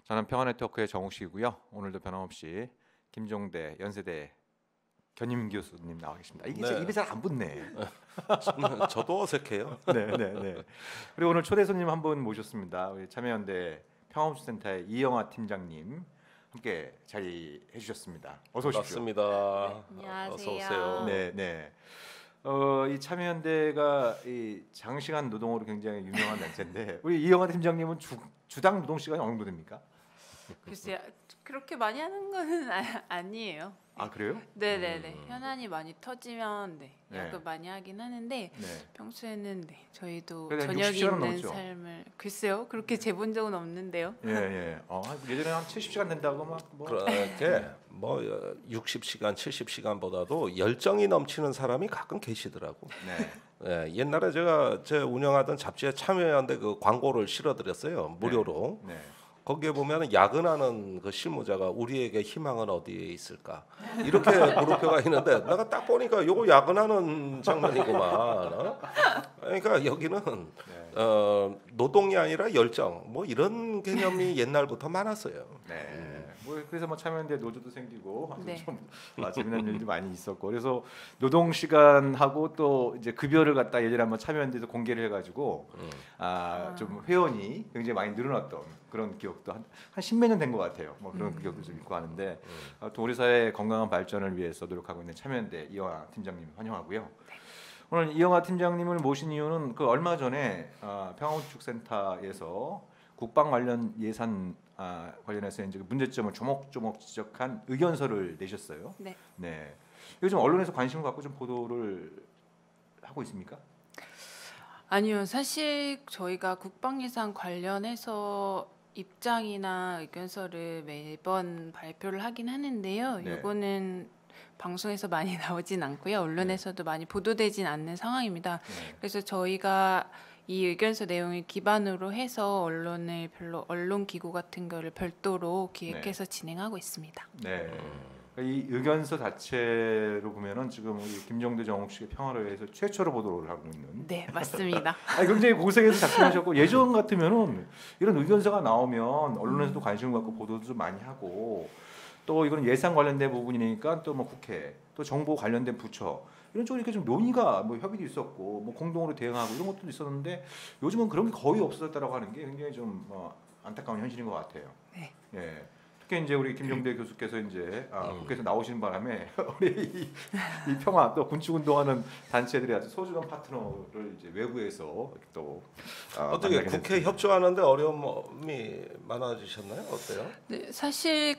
저는 평화네트워크의 정욱식이고요. 오늘도 변함없이 김종대 연세대 견임 교수님 나와 계십니다. 이게 네. 입에 잘 안 붙네. 저도 어색해요. 네, 네, 네. 그리고 오늘 초대 손님 한 분 모셨습니다. 우리 참여연대 평화우수센터의 이영하 팀장님 함께 자리해 주셨습니다. 어서 오십시오. 반갑습니다. 안녕하세요. 어서 오세요. 네, 네. 이 참여연대가 이 장시간 노동으로 굉장히 유명한 단체인데 우리 이영하 팀장님은 주당 노동 시간이 어느 정도 됩니까? 글쎄요, 그렇게 많이 하는 거는 아니에요. 아 그래요? 네네네. 현안이 많이 터지면 네. 야근 많이 하긴 하는데 네. 평소에는 저희도 그래도 한 저녁이 60시간은 있는 넘죠? 삶을 글쎄요, 그렇게 재본 적은 없는데요. 예, 예. 예전에 한 70시간 된다고 막 뭐. 그렇게 뭐 60시간, 70시간보다도 열정이 넘치는 사람이 가끔 계시더라고. 네. 예, 옛날에 제 운영하던 잡지에 참여연대 그 광고를 실어드렸어요. 무료로. 네. 거기에 보면 야근하는 그 실무자가 우리에게 희망은 어디에 있을까 이렇게 물음표가 있는데 내가 딱 보니까 요거 야근하는 장면이구만. 그러니까 여기는 노동이 아니라 열정 뭐 이런 개념이 옛날부터 많았어요. 네. 뭐 그래서 뭐 참여연대 노조도 생기고 네. 좀 재미난 일도 많이 있었고 그래서 노동 시간하고 또 이제 급여를 갖다 예전에 한번 참여연대에서 공개를 해가지고 좀 회원이 굉장히 많이 늘어났던 그런 기억도 한 십몇 년 된 것 같아요. 뭐 그런 기억도 좀 있고 하는데 또 우리 사회의 건강한 발전을 위해서 노력하고 있는 참여연대 이영하 팀장님 환영하고요. 오늘 이영하 팀장님을 모신 이유는 그 얼마 전에 평화우축센터에서 국방 관련 예산 관련해서 이제 문제점을 조목조목 지적한 의견서를 내셨어요. 네. 네. 요즘 언론에서 관심을 갖고 좀 보도를 하고 있습니까? 아니요, 사실 저희가 국방 예산 관련해서 입장이나 의견서를 매번 발표를 하긴 하는데요. 네. 이거는 방송에서 많이 나오진 않고요. 언론에서도 많이 보도되진 않는 상황입니다. 네. 그래서 저희가 이 의견서 내용을 기반으로 해서 언론 기구 같은 거를 별도로 기획해서 진행하고 있습니다. 네. 이 의견서 자체로 보면은 지금 우리 김종대 정옥식의 평화를 위해서 최초로 보도를 하고 있는. 네, 맞습니다. 굉장히 고생해서 작성하셨고 예전 같으면은 이런 의견서가 나오면 언론에서도 관심을 갖고 보도도 좀 많이 하고 또 이건 예산 관련된 부분이니까 또 뭐 국회 또 정보 관련된 부처 이런 쪽으로 이렇게 좀 논의가 뭐 협의도 있었고 뭐 공동으로 대응하고 이런 것도 있었는데 요즘은 그런 게 거의 없어졌다라고 하는 게 굉장히 좀 안타까운 현실인 것 같아요. 네. 예. 특히 이제 우리 김종대 교수께서 이제 국회에서 나오시는 바람에 우리 이 평화 또 군축 운동하는 단체들이 아주 소중한 파트너를 이제 외부에서 또 어떻게 만나게 국회 됐습니다. 협조하는데 어려움이 많아지셨나요? 어때요? 네, 사실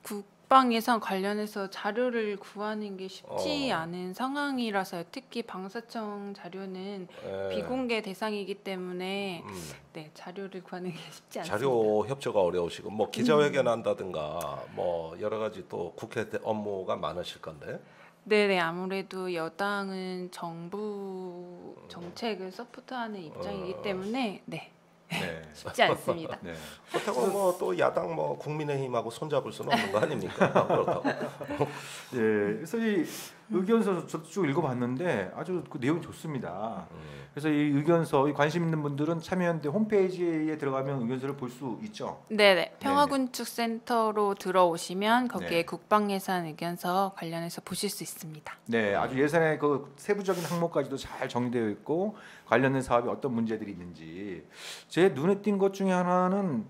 국방 예산 관련해서 자료를 구하는 게 쉽지 않은 상황이라서요. 특히 방사청 자료는 예. 비공개 대상이기 때문에 네, 자료를 구하는 게 쉽지 않습니다. 자료 협조가 어려우시고 뭐 기자회견 한다든가 뭐 여러 가지 또 국회 업무가 많으실 건데. 네네, 아무래도 여당은 정부 정책을 서포트하는 입장이기 때문에 네, 네. 쉽지 않습니다. 네. 그렇다고 뭐 또 야당 뭐 국민의힘하고 손잡을 수는 없는 거 아닙니까? 그렇다고. 예, 그래서 이 의견서 저도 쭉 읽어봤는데 아주 그 내용이 좋습니다. 그래서 이 의견서 관심 있는 분들은 참여연대 홈페이지에 들어가면 의견서를 볼 수 있죠. 네네, 평화군축센터로 들어오시면 거기에 네. 국방예산 의견서 관련해서 보실 수 있습니다. 네, 아주 예산의 그 세부적인 항목까지도 잘 정리되어 있고 관련된 사업이 어떤 문제들이 있는지 제 눈에 띈 것 중에 하나는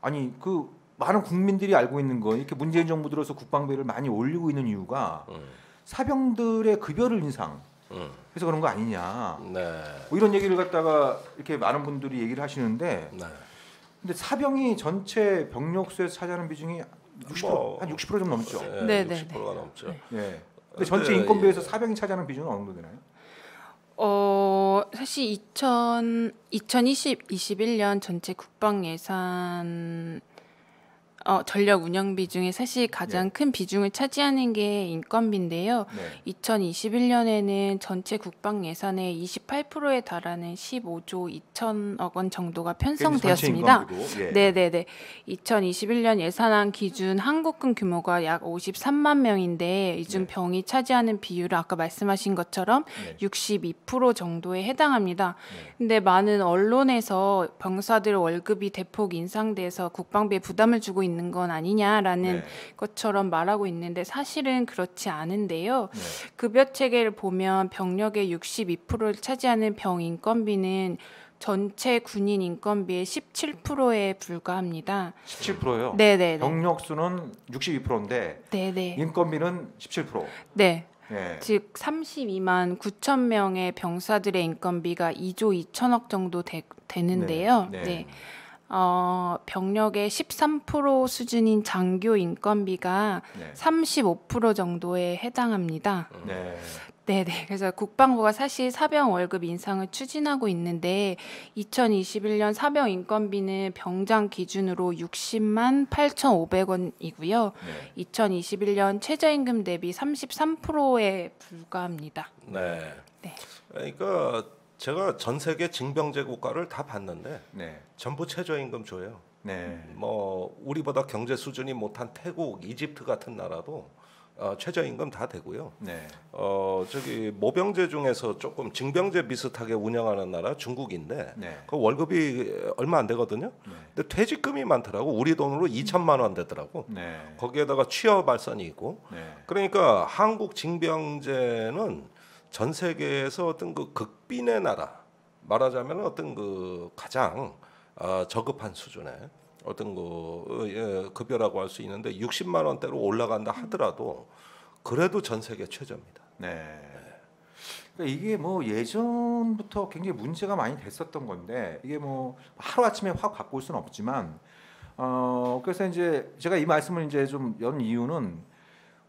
아니 그 많은 국민들이 알고 있는 거 이렇게 문재인 정부 들어서 국방비를 많이 올리고 있는 이유가 사병들의 급여를 인상 그래서 그런 거 아니냐 네. 뭐 이런 얘기를 갖다가 이렇게 많은 분들이 얘기를 하시는데 네. 근데 사병이 전체 병력수에서 차지하는 비중이 60%, 한 60% 좀 넘죠. 네, 60%가 넘죠. 예. 근데 전체 근데 인건비에서 사병이 차지하는 비중은 어느 정도 되나요? 사실 2021년 전체 국방 예산 전력 운영비 중에 사실 가장 큰 비중을 차지하는 게 인건비인데요. 네. 2021년에는 전체 국방 예산의 28%에 달하는 15조 2천억 원 정도가 편성되었습니다. 예. 네네네. 2021년 예산안 기준 한국군 규모가 약 53만 명인데 이중 네. 병이 차지하는 비율은 아까 말씀하신 것처럼 네. 62% 정도에 해당합니다. 네. 근데 많은 언론에서 병사들 월급이 대폭 인상돼서 국방비에 부담을 주고 있는 건 아니냐라는 네. 것처럼 말하고 있는데 사실은 그렇지 않은데요. 네. 급여 체계를 보면 병력의 62%를 차지하는 병 인건비는 전체 군인 인건비의 17%에 불과합니다. 17%요. 네네네. 병력 수는 62%인데 네네. 인건비는 17%. 네. 예. 즉 32만 9천 명의 병사들의 인건비가 2조 2천억 정도 되는데요. 네. 네. 병력의 13% 수준인 장교 인건비가 네. 35% 정도에 해당합니다. 네. 네네. 그래서 국방부가 사실 사병 월급 인상을 추진하고 있는데 2021년 사병 인건비는 병장 기준으로 60만 8,500원이고요. 네. 2021년 최저임금 대비 33%에 불과합니다. 네. 네. 그러니까 제가 전 세계 징병제 국가를 다 봤는데 네. 전부 최저임금 줘요. 네. 뭐 우리보다 경제 수준이 못한 태국, 이집트 같은 나라도 최저임금 다 되고요. 네. 저기 모병제 중에서 조금 징병제 비슷하게 운영하는 나라 중국인데 네. 그 월급이 얼마 안 되거든요. 네. 근데 퇴직금이 많더라고. 우리 돈으로 2천만 원 되더라고. 네. 거기에다가 취업 발선이 있고. 네. 그러니까 한국 징병제는 전 세계에서 어떤 그 극빈의 나라 말하자면 어떤 그 가장 저급한 수준의 어떤 그 급여라고 할 수 있는데 60만 원대로 올라간다 하더라도 그래도 전 세계 최저입니다. 네. 그러니까 이게 뭐 예전부터 굉장히 문제가 많이 됐었던 건데 이게 뭐 하루 아침에 확 바꿀 수는 없지만 그래서 이제 제가 이 말씀을 이제 좀 연 이유는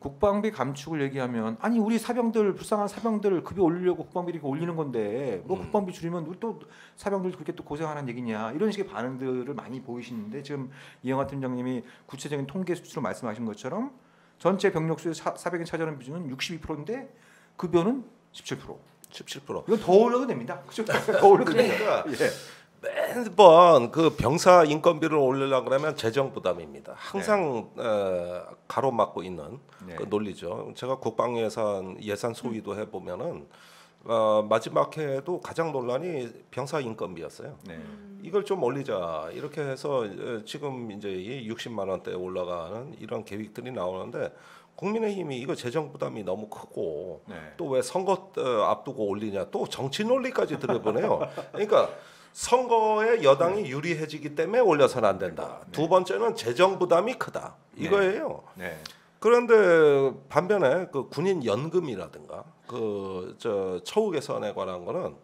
국방비 감축을 얘기하면 아니 우리 사병들 불쌍한 사병들 급여 올리려고 국방비 이렇게 올리는 건데 뭐 국방비 줄이면 우리 또 사병들 그렇게 또 고생하는 얘기냐 이런 식의 반응들을 많이 보이시는데 지금 이영하 팀장님이 구체적인 통계 수치로 말씀하신 것처럼 전체 병력 수의 사병이 차지하는 비중은 62%인데 급여는 17%. 17%. 이건 더 올려도 됩니다. 그죠? 더 올려도 됩니다. 예. 매번 그 병사 인건비를 올리려고 그러면 재정 부담입니다. 항상 가로막고 있는 네. 그 논리죠. 제가 국방 예산 소위도 해보면은 마지막 해에도 가장 논란이 병사 인건비였어요. 네. 이걸 좀 올리자 이렇게 해서 지금 이제 60만 원대에 올라가는 이런 계획들이 나오는데 국민의힘이 이거 재정 부담이 너무 크고 네. 또 왜 선거 앞두고 올리냐 또 정치 논리까지 들여보내요. 그러니까 선거에 여당이 유리해지기 때문에 올려서는 안 된다. 네. 두 번째는 재정 부담이 크다. 이거예요. 네. 그런데 반면에 그 군인 연금이라든가 그 처우 개선에 관한 거는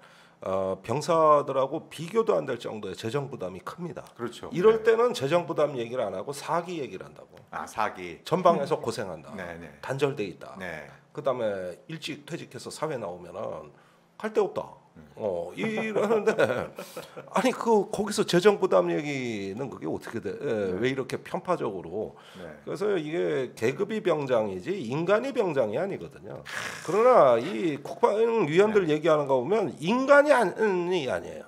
병사들하고 비교도 안 될 정도의 재정 부담이 큽니다. 그렇죠. 이럴 네. 때는 재정 부담 얘기를 안 하고 사기 얘기를 한다고. 사기. 전방에서 고생한다. 네, 네. 단절돼 있다. 네. 그다음에 일찍 퇴직해서 사회 나오면은 갈 데 없다. 이러는데 아니 거기서 재정 부담 얘기는 그게 어떻게 돼? 왜 이렇게 편파적으로? 네. 그래서 이게 계급이 병장이지 인간이 병장이 아니거든요. 그러나 이 국방위원들 얘기하는 거 보면 인간이 아니에요.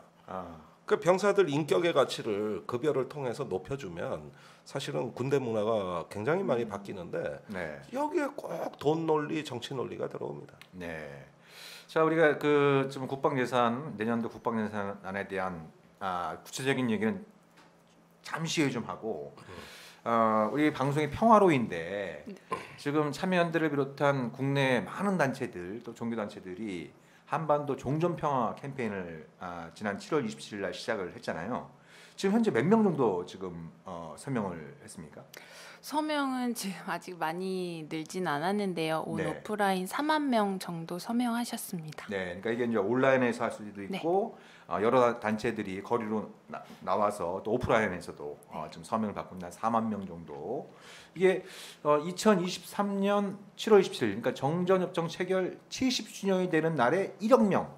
그 병사들 인격의 가치를 급여를 통해서 높여주면 사실은 군대 문화가 굉장히 많이 바뀌는데 네. 여기에 꼭 돈 논리, 정치 논리가 들어옵니다. 네. 자, 우리가 그 지금 국방 예산 내년도 국방 예산안에 대한 구체적인 얘기는 잠시 후에 좀 하고 우리 방송이 평화로인데 지금 참여연대를 비롯한 국내 많은 단체들 또 종교 단체들이 한반도 종전 평화 캠페인을 지난 7월 27일 날 시작을 했잖아요. 지금 현재 몇 명 정도 지금 서명을 했습니까? 서명은 지금 아직 많이 늘진 않았는데요. 온 네. 오프라인 4만 명 정도 서명하셨습니다. 네, 그러니까 이게 이제 온라인에서 할 수도 있고 여러 단체들이 거리로 나와서 또 오프라인에서도 좀 서명을 받고 있는 4만 명 정도. 이게 2023년 7월 27일, 그러니까 정전협정 체결 70주년이 되는 날에 1억 명을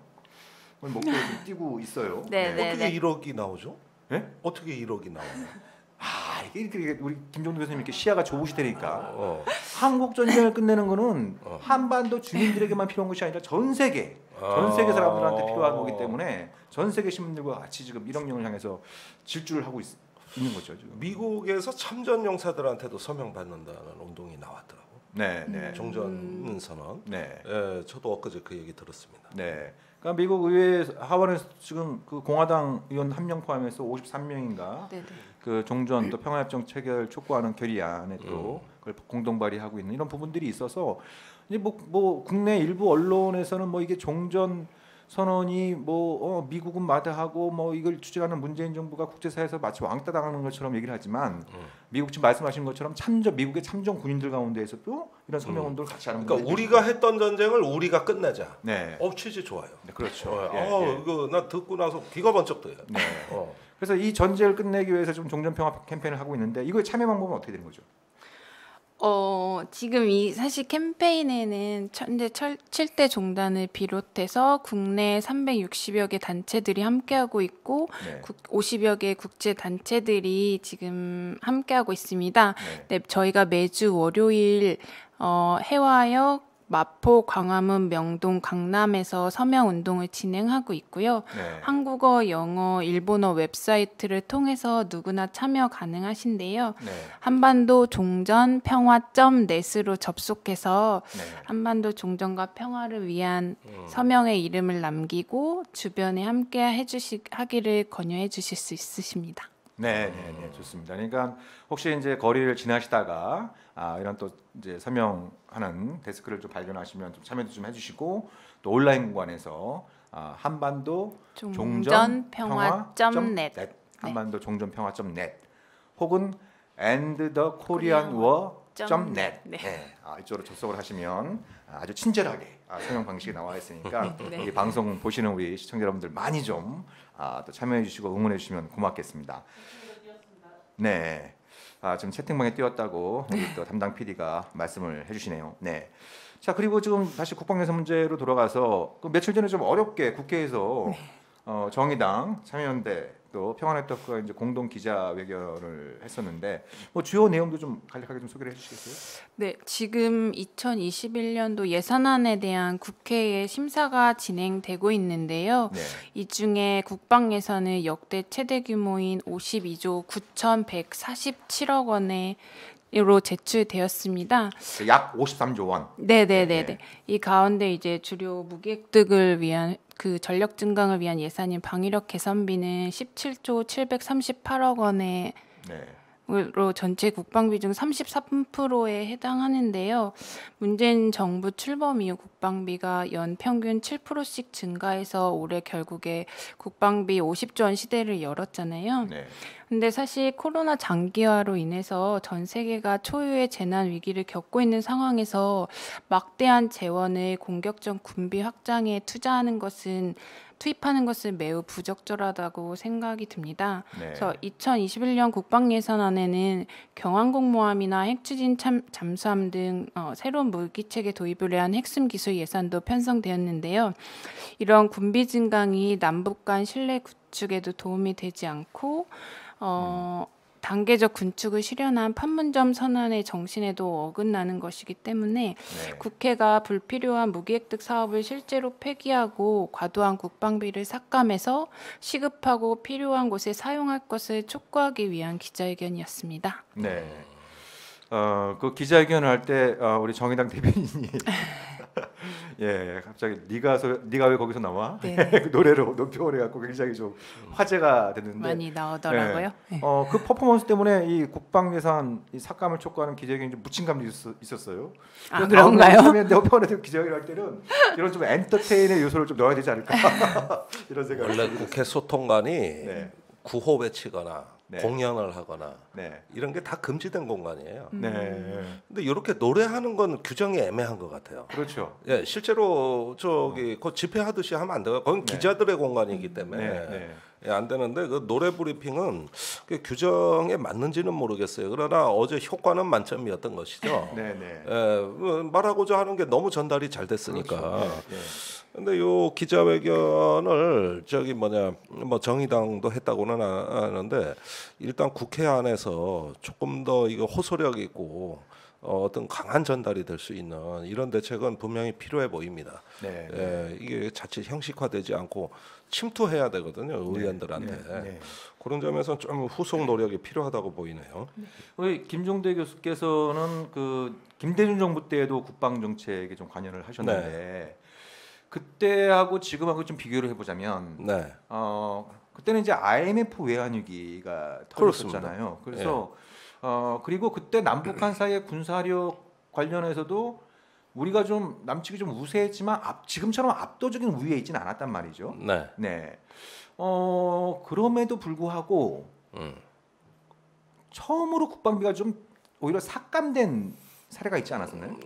목표로 띄고 있어요. 네, 네. 어떻게 1억이 나오죠? 네? 어떻게 1억이 나오냐? 이렇게 우리 김종도 교수님 이렇게 시야가 좋으시다니까 한국 전쟁을 끝내는 거는 한반도 주민들에게만 필요한 것이 아니라 전 세계 사람들한테 필요한 거기 때문에 전 세계 시민들과 같이 지금 일억령을 향해서 질주를 하고 있는 거죠. 지금. 미국에서 참전 용사들한테도 서명 받는다는 운동이 나왔더라고. 네. 종전 선언. 네. 예, 저도 엊그제 그 얘기 들었습니다. 네. 그러니까 미국 의회 하원에서 지금 그 공화당 의원 1명 포함해서 53명인가 네네. 그 종전 또 평화협정 체결 촉구하는 결의안에 또 그걸 공동 발의하고 있는 이런 부분들이 있어서 이제 뭐 국내 일부 언론에서는 뭐 이게 종전 선언이 미국은 마다하고 뭐 이걸 추진하는 문재인 정부가 국제사회에서 마치 왕따 당하는 것처럼 얘기를 하지만 미국 지금 말씀하신 것처럼 미국의 참전 군인들 가운데에서도 이런 서명 운동을 같이 하는 그러니까 우리가 했던 전쟁을 우리가 끝내자. 네. 취지 좋아요. 네, 그렇죠. 이거 나 듣고 나서 귀가 번쩍 떠요. 네. 그래서 이 전쟁을 끝내기 위해서 지금 종전 평화 캠페인을 하고 있는데 이거의 참여 방법은 어떻게 되는 거죠? 지금 이 사실 캠페인에는 현재 7대 종단을 비롯해서 국내 360여 개 단체들이 함께하고 있고 네. 50여 개 국제 단체들이 지금 함께하고 있습니다. 네, 저희가 매주 월요일 해화역 마포, 광화문, 명동, 강남에서 서명 운동을 진행하고 있고요. 네. 한국어, 영어, 일본어 웹사이트를 통해서 누구나 참여 가능하신데요. 네. 한반도 종전 평화.net으로 접속해서 네. 한반도 종전과 평화를 위한 서명의 이름을 남기고 주변에 함께 하기를 권유해 주실 수 있으십니다. 네, 좋습니다. 그러니까 혹시 이제 거리를 지나시다가 이런 또 이제 서명하는 데스크를 좀 발견하시면 좀 참여도 좀 해주시고 또 온라인 공간에서 한반도 종전평화.net 한반도 종전평화.net 혹은 endthekoreanwar.net 이쪽으로 접속을 하시면 아주 친절하게 서명 방식이 나와 있으니까 네. 이 방송 보시는 우리 시청자 여러분들 많이 좀 또 참여해 주시고 응원해 주시면 고맙겠습니다. 네. 지금 채팅방에 띄웠다고 우리 또 담당 PD가 말씀을 해주시네요. 네. 자 그리고 지금 다시 국방예산 문제로 돌아가서 그 며칠 전에 좀 어렵게 국회에서 정의당, 참여연대 또 평화네트워크가 이제 공동 기자회견을 했었는데 뭐 주요 내용도 좀 간략하게 좀 소개를 해주시겠어요? 네, 지금 2021년도 예산안에 대한 국회의 심사가 진행되고 있는데요. 네. 이 중에 국방 예산을 역대 최대 규모인 52조 9,147억 원으로 제출되었습니다. 약 53조 원. 네네네. 이 가운데 이제 주요 무기획득을 위한 그 전력 증강을 위한 예산인 방위력 개선비는 17조 738억 원에 으로 전체 국방비 중 33%에 해당하는데요. 문재인 정부 출범 이후 국방비가 연 평균 7%씩 증가해서 올해 결국에 국방비 50조 원 시대를 열었잖아요. 네. 근데 사실 코로나 장기화로 인해서 전 세계가 초유의 재난 위기를 겪고 있는 상황에서 막대한 재원을 공격적 군비 확장에 투입하는 것은 매우 부적절하다고 생각이 듭니다. 네. 그래서 2021년 국방 예산안에는 경항공모함이나 핵추진 잠수함 등 새로운 무기 체계 도입을 위한 핵심 기술 예산도 편성되었는데요. 이런 군비 증강이 남북 간 신뢰 구축에도 도움이 되지 않고 단계적 군축을 실현한 판문점 선언의 정신에도 어긋나는 것이기 때문에 국회가 불필요한 무기획득 사업을 실제로 폐기하고 과도한 국방비를 삭감해서 시급하고 필요한 곳에 사용할 것을 촉구하기 위한 기자회견이었습니다. 네. 그 기자회견을 할 때 우리 정의당 대변인이 갑자기 네가 왜 거기서 나와? 그 노래로 높여오래 갖고 굉장히 좀 화제가 됐는데 많이 나오더라고요. 그 퍼포먼스 때문에 이 국방 예산 이 삭감을 촉구하는 기자회견이 좀 묻힌 감도 있었어요. 그런가요? 내가 평화네트 기자회견 할 때는 이런 좀 엔터테인의 요소를 좀 넣어야 되지 않을까 이런 생각이. 원래 국회 소통관이 구호 외치거나 공연을 하거나 이런 게 다 금지된 공간이에요. 근데 이렇게 노래하는 건 규정이 애매한 것 같아요. 그렇죠. 실제로 그 집회하듯이 하면 안 돼요. 거긴 기자들의 공간이기 때문에 안 되는데 그 노래 브리핑은 그 규정에 맞는지는 모르겠어요. 그러나 어제 효과는 만점이었던 것이죠. 네네. 말하고자 하는 게 너무 전달이 잘 됐으니까. 그렇죠. 네. 근데 요 기자회견을 저기 뭐 정의당도 했다고는 하는데 일단 국회 안에서 조금 더 이거 호소력 있고 어떤 강한 전달이 될 수 있는 이런 대책은 분명히 필요해 보입니다. 네. 이게 자칫 형식화되지 않고 침투해야 되거든요, 의원들한테. 네. 그런 점에서 좀 후속 노력이 필요하다고 보이네요. 우리 김종대 교수께서는 그 김대중 정부 때에도 국방 정책에 좀 관여를 하셨는데 그때하고 지금하고 좀 비교를 해보자면 네. 그때는 이제 IMF 외환 위기가 터졌었잖아요. 그래서 그리고 그때 남북한 사이의 군사력 관련해서도 우리가 좀 남측이 좀 우세했지만 지금처럼 압도적인 우위에 있지는 않았단 말이죠. 네. 그럼에도 불구하고 처음으로 국방비가 좀 오히려 삭감된 사례가 있지 않았었나요?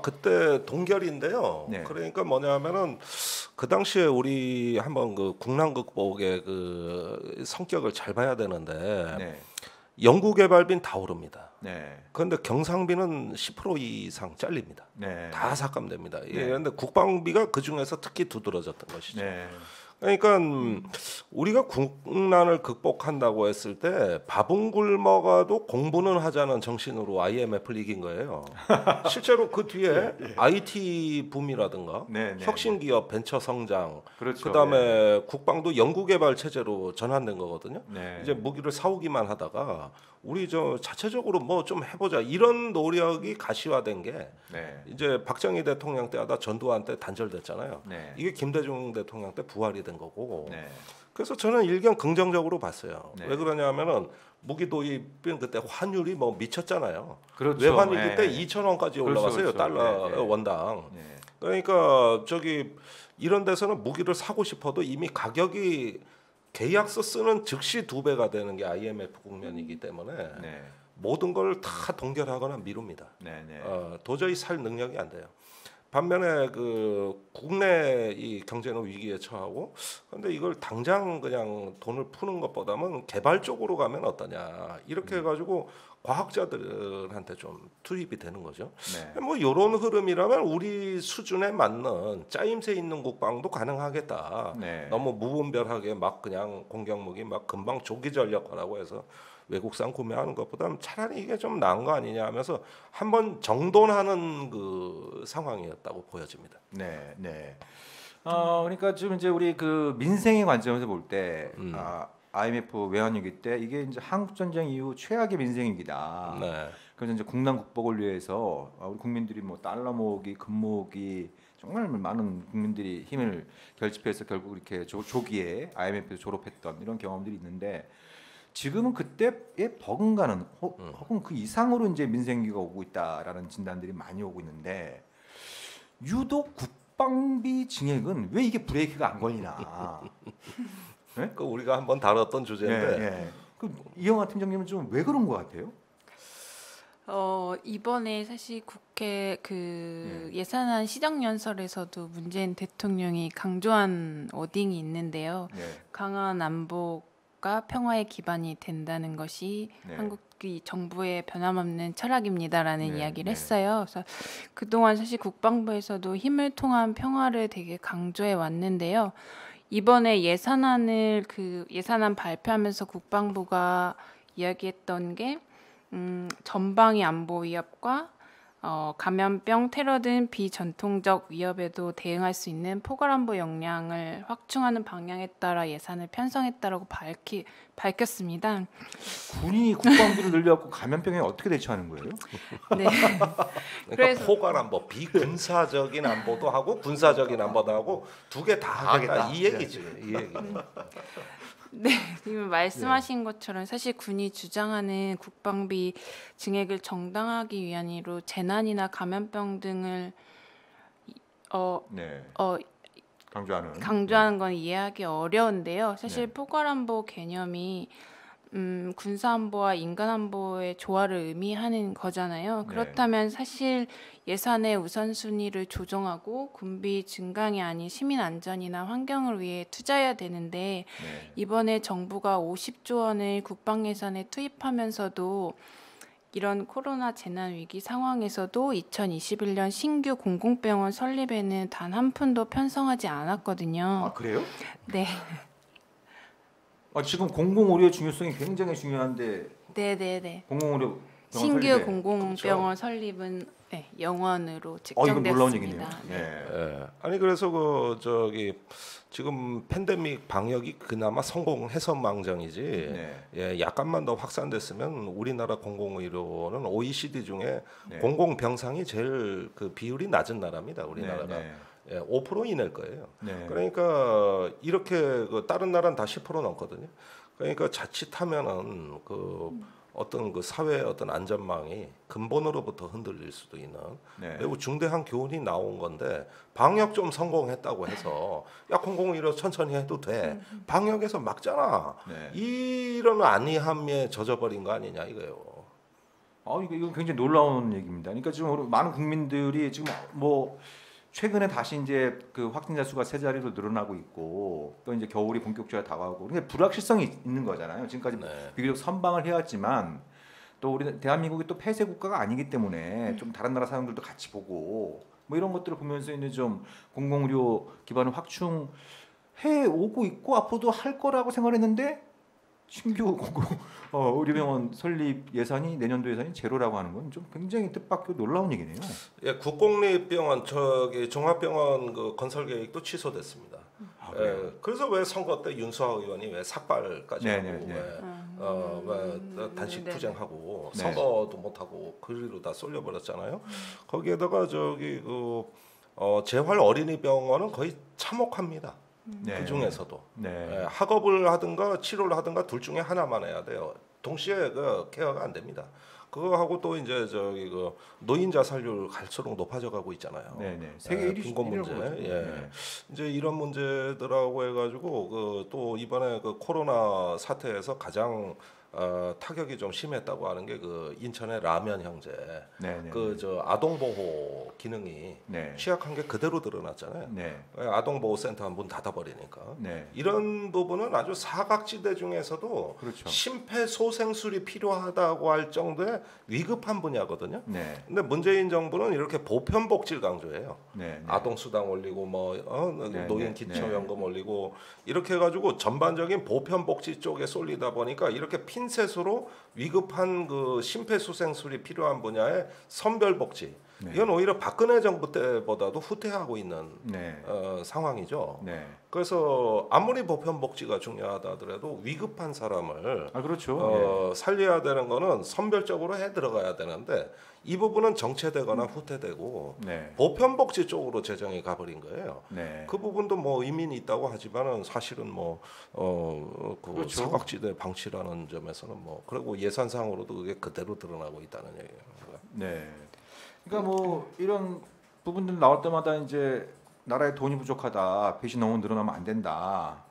그때 동결인데요. 네. 그러니까 뭐냐면은 그 당시에 우리 한번 그 국난 극복의 그 성격을 잘 봐야 되는데 네. 연구개발비는 다 오릅니다. 네. 그런데 경상비는 10% 이상 잘립니다. 네. 다 삭감됩니다. 네. 그런데 국방비가 그 중에서 특히 두드러졌던 것이죠. 네. 그러니까 우리가 국난을 극복한다고 했을 때 밥은 굶어가도 공부는 하자는 정신으로 IMF를 이긴 거예요. 실제로 그 뒤에 IT 붐이라든가 네. 혁신기업 벤처 성장, 그렇죠. 그다음에 국방도 연구개발 체제로 전환된 거거든요. 네. 이제 무기를 사오기만 하다가 우리 저 자체적으로 뭐 좀 해보자 이런 노력이 가시화된 게 네. 이제 박정희 대통령 때 하다 전두환 때 단절됐잖아요. 네. 이게 김대중 대통령 때 부활이 된 거고. 네. 그래서 저는 일견 긍정적으로 봤어요. 네. 왜 그러냐면은 무기 도입은 그때 환율이 뭐 미쳤잖아요. 그렇죠. 외환위기 네. 때 2,000원까지 올라갔어요. 그렇죠. 달러 네. 원당. 네. 그러니까 저기 이런 데서는 무기를 사고 싶어도 이미 가격이 계약서 쓰는 즉시 2배가 되는 게 IMF 국면이기 때문에 네. 모든 걸 다 동결하거나 미룹니다. 네. 네. 도저히 살 능력이 안 돼요. 반면에 그 국내 이 경제는 위기에 처하고 그런데 이걸 당장 그냥 돈을 푸는 것보다는 개발 쪽으로 가면 어떠냐 이렇게 해가지고 과학자들한테 좀 투입이 되는 거죠. 네. 뭐 이런 흐름이라면 우리 수준에 맞는 짜임새 있는 국방도 가능하겠다. 네. 너무 무분별하게 막 그냥 공격무기 막 금방 조기 전력화라고 해서 외국산 구매하는 것보다는 차라리 이게 좀 나은 거 아니냐 하면서 한번 정돈하는 그 상황이었다고 보여집니다. 네. 네. 그러니까 지금 이제 우리 그 민생의 관점에서 볼 때 IMF 외환위기 때 이게 이제 한국 전쟁 이후 최악의 민생위기다. 네. 그래서 이제 국난 극복을 위해서 우리 국민들이 뭐 달러 모으기, 금 모으기 정말 많은 국민들이 힘을 결집해서 결국 이렇게 조기에 IMF에서 졸업했던 이런 경험들이 있는데 지금은 그때에 버금가는 혹은 그 이상으로 이제 민생위기가 오고 있다라는 진단들이 많이 오고 있는데 유독 국방비 증액은 왜 이게 브레이크가 안 걸리나? 네? 그 우리가 한번 다뤘던 주제인데 네. 그 이영하 팀장님은 좀 왜 그런 것 같아요? 이번에 사실 국회 예산안 시정연설에서도 문재인 대통령이 강조한 워딩이 있는데요. 네. 강한 안보가 평화의 기반이 된다는 것이 네. 한국이 정부의 변함없는 철학입니다라는 네, 이야기를 네. 했어요. 그래서 그동안 사실 국방부에서도 힘을 통한 평화를 되게 강조해 왔는데요. 이번에 예산안 발표하면서 국방부가 이야기했던 게 전방위 안보 위협과 감염병, 테러 등 비전통적 위협에도 대응할 수 있는 포괄안보 역량을 확충하는 방향에 따라 예산을 편성했다라고 밝혔습니다. 군이 국방비를 늘려갖고 감염병에 어떻게 대처하는 거예요? 네. 그러니까 그래서- 포괄 안보, 비군사적인 안보도 하고 군사적인 안보도 하고 두 개 다 하겠다 이 얘기지. 이 얘기. 네, 지금 말씀하신 것처럼 사실 군이 주장하는 국방비 증액을 정당하기 위한으로 재난이나 감염병 등을 네. 강조하는 건 이해하기 어려운데요. 사실 네. 포괄안보 개념이 군사안보와 인간안보의 조화를 의미하는 거잖아요. 네. 그렇다면 사실 예산의 우선순위를 조정하고 군비 증강이 아닌 시민 안전이나 환경을 위해 투자해야 되는데 네. 이번에 정부가 50조 원을 국방 예산에 투입하면서도 이런 코로나 재난 위기 상황에서도 2021년 신규 공공병원 설립에는 단 한 푼도 편성하지 않았거든요. 아 그래요? 네. 지금 공공의료의 중요성이 굉장히 중요한데 네. 공공의료 신규 공공병원 설립은 네, 영원으로 이건 놀라운 책정됐습니다. 얘기네요. 네. 예. 아니 그래서 그 저기 지금 팬데믹 방역이 그나마 성공해서 망정이지. 네. 예, 약간만 더 확산됐으면 우리나라 공공의료는 OECD 중에 네. 공공병상이 제일 그 비율이 낮은 나라입니다. 우리나라가. 네. 예, 5% 이낼 거예요. 네. 그러니까 이렇게 그 다른 나라는 다 10% 넘거든요. 그러니까 자칫하면은 그 어떤 그 사회의 어떤 안전망이 근본으로부터 흔들릴 수도 있는 네. 매우 중대한 교훈이 나온 건데 방역 좀 성공했다고 해서 야 공공의료 천천히 해도 돼 방역에서 막잖아 네. 이런 안이함에 젖어버린 거 아니냐 이거예요. 이거 굉장히 놀라운 얘기입니다. 그러니까 지금 우리 많은 국민들이 지금 뭐 최근에 다시 이제 그 확진자 수가 세 자리로 늘어나고 있고 또 이제 겨울이 본격적으로 다가오고 그러니까 불확실성이 있는 거잖아요. 지금까지 네. 비교적 선방을 해왔지만 또 우리 대한민국이 또 폐쇄 국가가 아니기 때문에 좀 다른 나라 사람들도 같이 보고 뭐 이런 것들을 보면서 이제 좀 공공의료 기반을 확충해 오고 있고 앞으로도 할 거라고 생각했는데 신규 공공 의료병원 설립 예산이 내년도 예산이 제로라고 하는 건 좀 굉장히 뜻밖의 놀라운 얘기네요. 예, 국공립병원 저기 종합병원 그 건설 계획도 취소됐습니다. 예, 그래서 왜 선거 때 윤수아 의원이 왜 삭발까지 하고 왜 단식 투쟁하고 네. 선거도 못 하고 그리로 다 쏠려버렸잖아요. 거기에다가 저기 그 재활 어린이병원은 거의 참혹합니다. 네. 그 중에서도 네. 예, 학업을 하든가 치료를 하든가 둘 중에 하나만 해야 돼요. 동시에 그 케어가 안 됩니다. 그거 하고 또 이제 저기 그 노인 자살률 갈수록 높아져 가고 있잖아요. 네네. 세계 1위 빈곤 문제. 예. 이제 이런 문제들하고 해가지고 그 또 이번에 그 코로나 사태에서 가장 타격이 좀 심했다고 하는 게 그 인천의 라면 형제. 네네. 그 저 아동 보호 기능이 네. 취약한 게 그대로 드러났잖아요. 네. 아동 보호 센터 문 닫아버리니까. 네. 이런 부분은 아주 사각지대 중에서도 그렇죠. 심폐소생술이 필요하다고 할 정도의 위급한 분야거든요. 네. 근데 문재인 정부는 이렇게 보편복지를 강조해요. 네. 아동 수당 올리고 뭐 네, 노인 네, 기초연금 올리고 이렇게 해가지고 전반적인 보편복지 쪽에 쏠리다 보니까 이렇게 핀셋으로 위급한 그 심폐소생술이 필요한 분야의 선별복지 네. 이건 오히려 박근혜 정부 때보다도 후퇴하고 있는 네. 상황이죠. 네. 그래서 아무리 보편복지가 중요하다 하더라도 위급한 사람을 그렇죠. 살려야 되는 거는 선별적으로 해 들어가야 되는데 이 부분은 정체되거나 후퇴되고 네. 보편복지 쪽으로 재정이 가버린 거예요. 네. 그 부분도 뭐 의미는 있다고 하지만은 사실은 그 그렇죠. 사각지대 방치라는 점에서는 뭐 그리고 예산상으로도 그게 그대로 드러나고 있다는 얘기예요. 네. 그러니까 뭐 이런 부분들 나올 때마다 이제 나라에 돈이 부족하다, 빚이 너무 늘어나면 안 된다.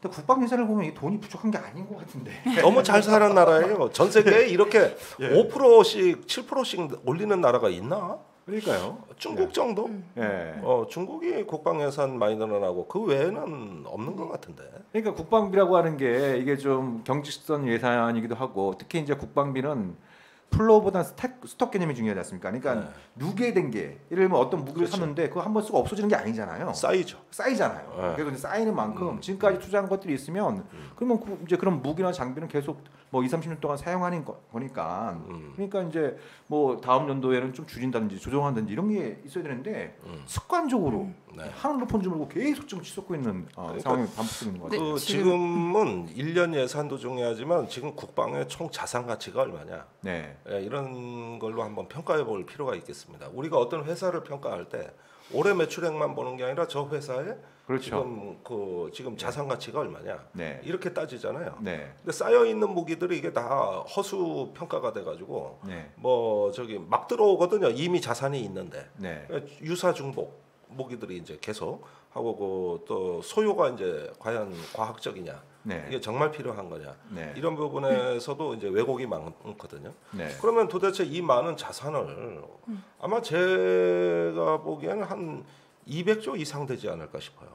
근데 국방 예산을 보면 이 돈이 부족한 게 아닌 것 같은데. 너무 잘 사는 나라예요. 전 세계에 이렇게 예. 5%씩 7%씩 올리는 나라가 있나? 그러니까요. 중국 정도? 예. 중국이 국방 예산 많이 늘어나고 그 외에는 없는 것 같은데. 그러니까 국방비라고 하는 게 이게 좀 경직성 예산이기도 하고 특히 이제 국방비는 플로우보다는 스톡 개념이 중요하지 않습니까? 그러니까 누계된 게 예를 들면 어떤 무기를 그렇죠. 샀는데 그거 한 번 쓰고 없어지는 게 아니잖아요. 쌓이죠. 쌓이잖아요. 네. 그래서 이제 쌓이는 만큼 지금까지 투자한 것들이 있으면 그러면 이제 그런 무기나 장비는 계속 뭐 2-30년 동안 사용하는 거니까 그러니까 이제 뭐 다음 연도에는 좀 줄인다든지 조정한다든지 이런 게 있어야 되는데 습관적으로 네. 하늘 높은 줄 모르고 계속 좀 치솟고 있는 상황이 반복되는 것 같아요. 그 지금은 1년 예산도 중요하지만 지금 국방의 총 자산 가치가 얼마냐? 네. 이런 걸로 한번 평가해 볼 필요가 있겠습니다. 우리가 어떤 회사를 평가할 때 올해 매출액만 보는 게 아니라 저 회사의 그렇죠. 지금 자산 가치가 얼마냐? 네. 이렇게 따지잖아요. 네. 근데 쌓여 있는 무기들이 이게 다 허수 평가가 돼 가지고 네. 뭐 저기 막 들어오거든요. 이미 자산이 있는데. 네. 유사 중복 무기들이 이제 계속 하고 그 또 소요가 이제 과연 과학적이냐 네. 이게 정말 필요한 거냐? 네. 이런 부분에서도 이제 왜곡이 많거든요. 네. 그러면 도대체 이 많은 자산을 아마 제가 보기에는 한 200조 이상 되지 않을까 싶어요.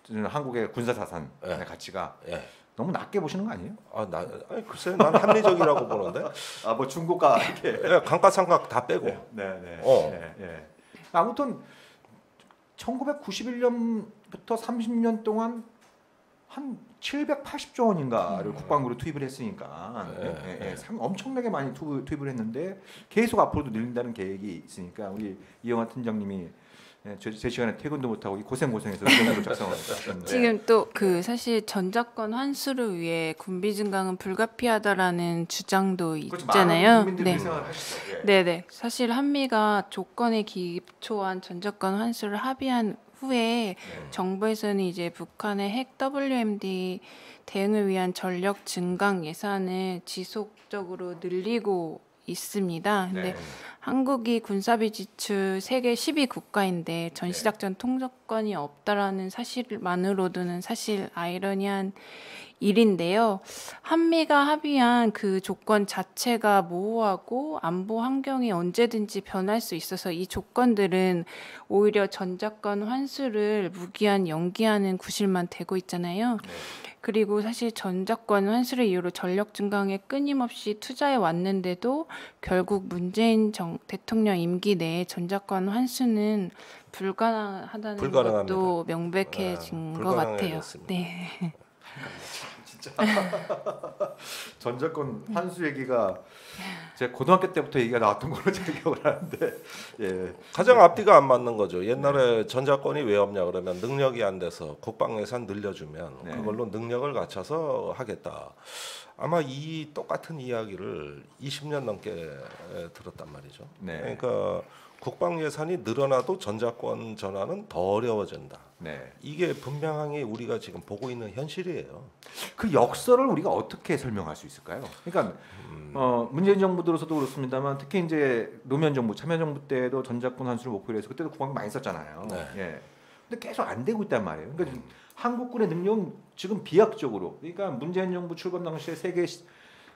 저는 한국의 군사 자산의 네. 가치가 예. 너무 낮게 보시는 거 아니에요? 아니 글쎄 난 합리적이라고 보는데. 아 뭐 중고가 이렇게. 예, 감가상각 다 빼고. 네, 네. 어. 네. 아무튼 1991년부터 30년 동안 한 780조 원인가를 국방부로 투입을 했으니까 엄청나게 많이 투입을 했는데 계속 앞으로도 늘린다는 계획이 있으니까 우리 이영하 팀장님이 제 시간에 퇴근도 못하고 고생해서 의견으로 작성을 하셨는데 지금 또 그 사실 전작권 환수를 위해 군비 증강은 불가피하다라는 주장도 있잖아요. 네. 생각하시죠. 네네. 사실 한미가 조건에 기초한 전작권 환수를 합의한 후에 정부에서는 이제 북한의 핵 WMD 대응을 위한 전력 증강 예산을 지속적으로 늘리고 있습니다. 근데 한국이 군사비 지출 세계 10위 국가인데 전시작전 통제권이 없다라는 사실만으로도는 사실 아이러니한 일인데요. 한미가 합의한 그 조건 자체가 모호하고 안보 환경이 언제든지 변할 수 있어서 이 조건들은 오히려 전작권 환수를 무기한 연기하는 구실만 되고 있잖아요. 그리고 사실 전작권 환수를 이유로 전력 증강에 끊임없이 투자해 왔는데도 결국 문재인 대통령 임기 내에 전작권 환수는 불가능하다는 것도 명백해진 것 같아요. 네. 진짜 전작권 환수 얘기가 제가 고등학교 때부터 얘기가 나왔던 걸로 제가 기억을 하는데 가장 앞뒤가 안 맞는 거죠. 옛날에 전작권이 왜 없냐 그러면 능력이 안 돼서 국방 예산 늘려주면 그걸로 능력을 갖춰서 하겠다. 아마 이 똑같은 이야기를 20년 넘게 들었단 말이죠. 그러니까 국방 예산이 늘어나도 전작권 전환은 더 어려워진다. 이게 분명하게 우리가 지금 보고 있는 현실이에요. 그 역설을 우리가 어떻게 설명할 수 있을까요? 그러니까 문재인 정부 들어서도 그렇습니다만 특히 이제 노무현 정부, 참여정부 때도 전작권 환수를 목표로 해서 그때도 국방비 많이 썼잖아요. 근데 계속 안 되고 있단 말이에요. 그러니까 한국군의 능력은 지금 비약적으로, 그러니까 문재인 정부 출범 당시에 세계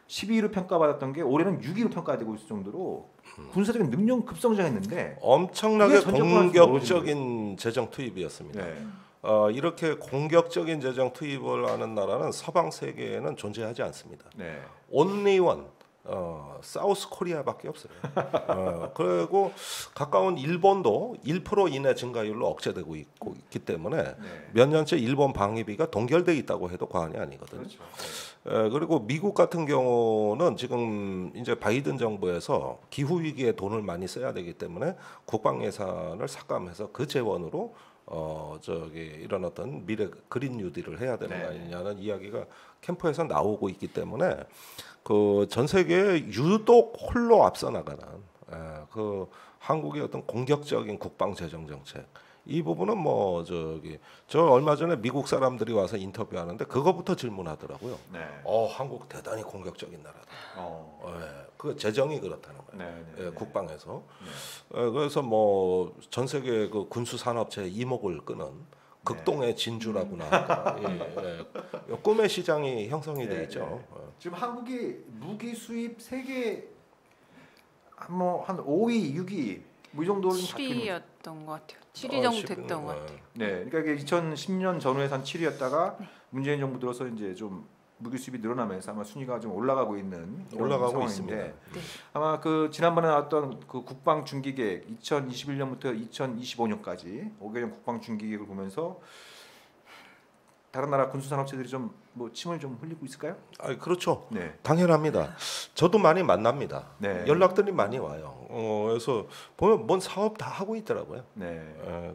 12위로 평가받았던 게 올해는 6위로 평가되고 있을 정도로 군사적인 능력 급성장했는데 엄청나게 공격적인 재정 투입이었습니다. 이렇게 공격적인 재정 투입을 하는 나라는 서방 세계에는 존재하지 않습니다. only one, 사우스 코리아밖에 없어요. 그리고 가까운 일본도 1% 이내 증가율로 억제되고 있기 때문에 몇 년째 일본 방위비가 동결돼 있다고 해도 과언이 아니거든요. 그리고 미국 같은 경우는 지금 이제 바이든 정부에서 기후 위기에 돈을 많이 써야 되기 때문에 국방 예산을 삭감해서 그 재원으로 이런 어떤 미래 그린 뉴딜을 해야 되는 거 아니냐는 이야기가 캠프에서 나오고 있기 때문에 그 전 세계에 유독 홀로 앞서 나가는 그 한국의 어떤 공격적인 국방 재정 정책, 이 부분은 저 얼마 전에 미국 사람들이 와서 인터뷰하는데 그거부터 질문하더라고요. 한국 대단히 공격적인 나라다. 그 재정이 그렇다는 거예요. 국방에서. 그래서 전 세계 그 군수 산업체 이목을 끄는 극동의 진주라고나 할까. 꿈의 시장이 형성이 돼 있죠. 지금 한국이 무기 수입 세계 한 5위, 6위 이 정도는 7위였던 것 같아요. 7위 정도 됐던 것 같아요. 그러니까 이게 2010년 전후에 한 7위였다가 문재인 정부 들어서 이제 좀 무기 수입이 늘어나면서 아마 순위가 좀 올라가고 있습니다. 아마 그 지난번에 나왔던 그 국방 중기 계획 2021년부터 2025년까지 5개년 국방 중기 계획을 보면서 다른 나라 군수 산업체들이 좀 침을 좀 흘리고 있을까요? 그렇죠. 당연합니다. 저도 많이 만납니다. 연락들이 많이 와요. 그래서 보면 뭔 사업 다 하고 있더라고요.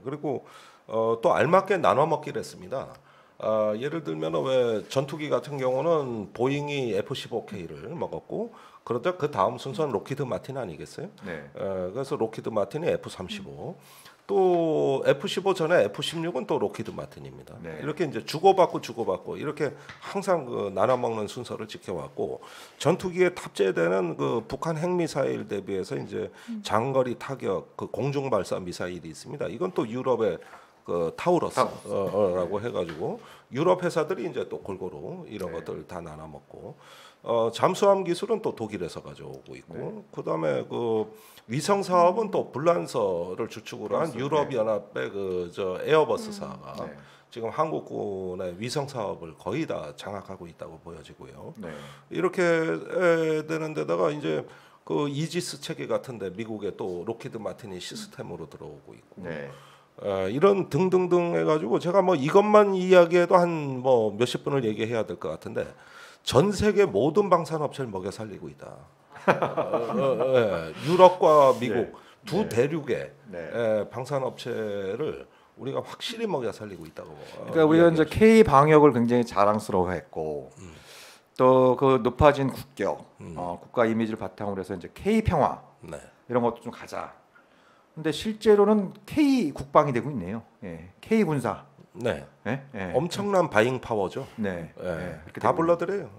그리고 또 알맞게 나눠 먹기를 했습니다. 예를 들면 왜 전투기 같은 경우는 보잉이 F-15K를 먹었고 그러다 그 다음 순서는 록히드 마틴 아니겠어요? 그래서 록히드 마틴이 F-35, 또 F-15 전에 F-16은 또 록히드 마틴입니다. 이렇게 이제 주고받고 이렇게 항상 그 나눠 먹는 순서를 지켜왔고, 전투기에 탑재되는 그 북한 핵미사일 대비해서 이제 장거리 타격 그 공중 발사 미사일이 있습니다. 이건 또 유럽의 그 타우러스라고 해가지고 유럽 회사들이 이제 또 골고루 이런 것들 다 나눠 먹고 잠수함 기술은 또 독일에서 가져오고 있고 그다음에 그 위성 사업은 또 불란서를 주축으로 한 유럽 연합의 그 저 에어버스사가 지금 한국군의 위성 사업을 거의 다 장악하고 있다고 보여지고요. 이렇게 되는 데다가 이제 그 이지스 체계 같은데 미국의 또 로키드 마틴이 시스템으로 들어오고 있고 이런 등등등 해가지고 제가 뭐 이것만 이야기해도 한 뭐 몇십 분을 얘기해야 될 것 같은데 전 세계 모든 방산업체를 먹여 살리고 있다. 유럽과 미국 두 대륙의 방산업체를 우리가 확실히 먹여 살리고 있다고. 그러니까 우리가 이제 K 방역을 굉장히 자랑스러워했고 또 그 높아진 국격, 국가 이미지를 바탕으로 해서 이제 K 평화 이런 것도 좀 가자. 근데 실제로는 K 국방이 되고 있네요. K 군사. 엄청난 바잉 파워죠. 다 불러드려요.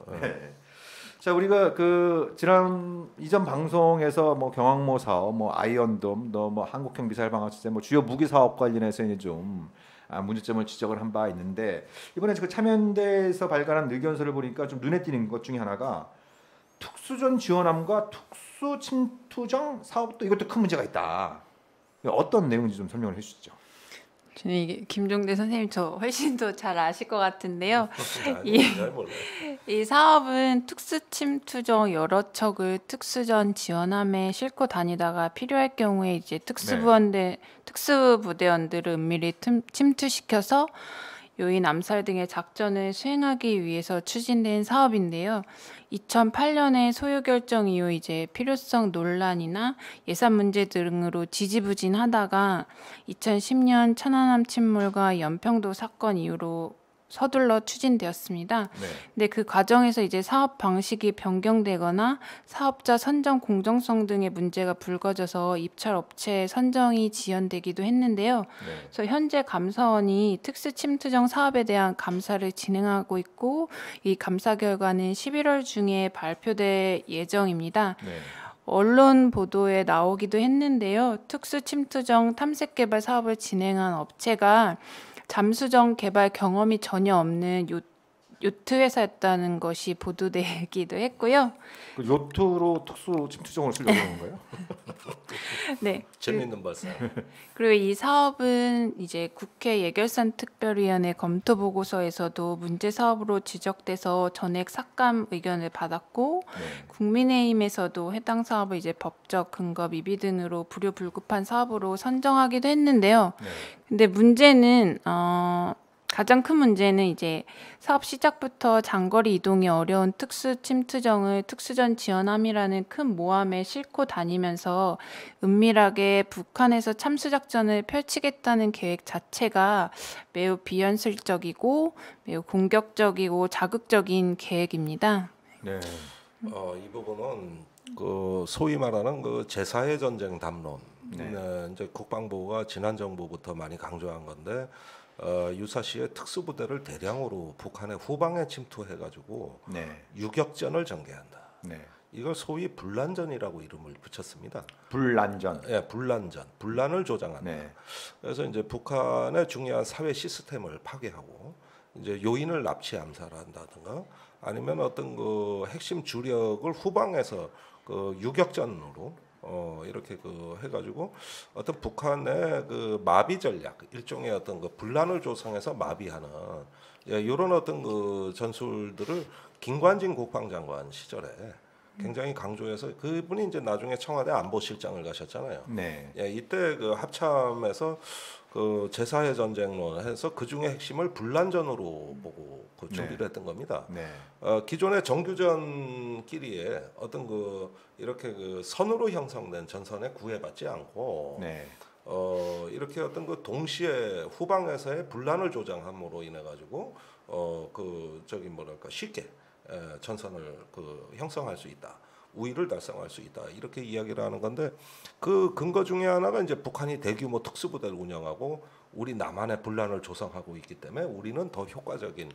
자, 우리가 그 지난 이전 방송에서 뭐 경항모 사업, 뭐 아이언돔, 뭐 한국형 미사일 방어 시스템, 뭐 주요 무기 사업 관련해서 이제 좀 문제점을 지적을 한 바 있는데 이번에 그 참여연대에서 발간한 의견서를 보니까 좀 눈에 띄는 것 중에 하나가 특수전 지원함과 특수 침투정 사업도 이것도 큰 문제가 있다. 어떤 내용인지 좀 설명을 해주시죠. 저는 이게 김종대 선생님 저 훨씬 더 잘 아실 것 같은데요. 이 사업은 특수침투정 여러 척을 특수전 지원함에 싣고 다니다가 필요할 경우에 이제 특수부대원들을 은밀히 침투시켜서 요인 암살 등의 작전을 수행하기 위해서 추진된 사업인데요. 2008년에 소요 결정 이후 이제 필요성 논란이나 예산 문제 등으로 지지부진하다가 2010년 천안함 침몰과 연평도 사건 이후로 서둘러 추진되었습니다. 근데 그 과정에서 이제 사업 방식이 변경되거나 사업자 선정 공정성 등의 문제가 불거져서 입찰 업체 선정이 지연되기도 했는데요. 그래서 현재 감사원이 특수 침투정 사업에 대한 감사를 진행하고 있고 이 감사 결과는 11월 중에 발표될 예정입니다. 언론 보도에 나오기도 했는데요. 특수 침투정 탐색 개발 사업을 진행한 업체가 잠수정 개발 경험이 전혀 없는 요트 회사였다는 것이 보도되기도 했고요. 그 요트로 특수 침투정을 쓰려고 하는 건가요? 네. 재밌는 발상. 그리고 이 사업은 이제 국회 예결산 특별위원회 검토 보고서에서도 문제 사업으로 지적돼서 전액 삭감 의견을 받았고 국민의힘에서도 해당 사업을 이제 법적 근거 미비 등으로 불효불급한 사업으로 선정하기도 했는데요. 근데 문제는 가장 큰 문제는 이제 사업 시작부터 장거리 이동이 어려운 특수 침투정을 특수전 지원함이라는 큰 모함에 싣고 다니면서 은밀하게 북한에서 참수 작전을 펼치겠다는 계획 자체가 매우 비현실적이고 매우 공격적이고 자극적인 계획입니다. 이 부분은 그 소위 말하는 그 제4의 전쟁 담론. 이제 국방부가 지난 정부부터 많이 강조한 건데 유사시에 특수부대를 대량으로 북한의 후방에 침투해가지고 유격전을 전개한다. 이걸 소위 분란전이라고 이름을 붙였습니다. 분란전. 분란전. 분란을 조장한다. 그래서 이제 북한의 중요한 사회 시스템을 파괴하고 이제 요인을 납치 암살한다든가 아니면 어떤 그 핵심 주력을 후방에서 그 유격전으로 이렇게 그 해가지고 어떤 북한의 그 마비 전략 일종의 어떤 그 분란을 조성해서 마비하는 이런 어떤 그 전술들을 김관진 국방장관 시절에 굉장히 강조해서 그분이 이제 나중에 청와대 안보실장을 가셨잖아요. 이때 그 합참에서 그 제4의 전쟁론 해서 그 중에 핵심을 분란전으로 보고 그 준비를 했던 겁니다. 기존의 정규전끼리의 어떤 그 이렇게 그 선으로 형성된 전선에 구애받지 않고 이렇게 어떤 그 동시에 후방에서의 분란을 조장함으로 인해 가지고 그 저기 뭐랄까 쉽게 전선을 그 형성할 수 있다. 우위를 달성할 수 있다 이렇게 이야기를 하는 건데 그 근거 중에 하나가 이제 북한이 대규모 특수부대를 운영하고 우리 남한의 분란을 조성하고 있기 때문에 우리는 더 효과적인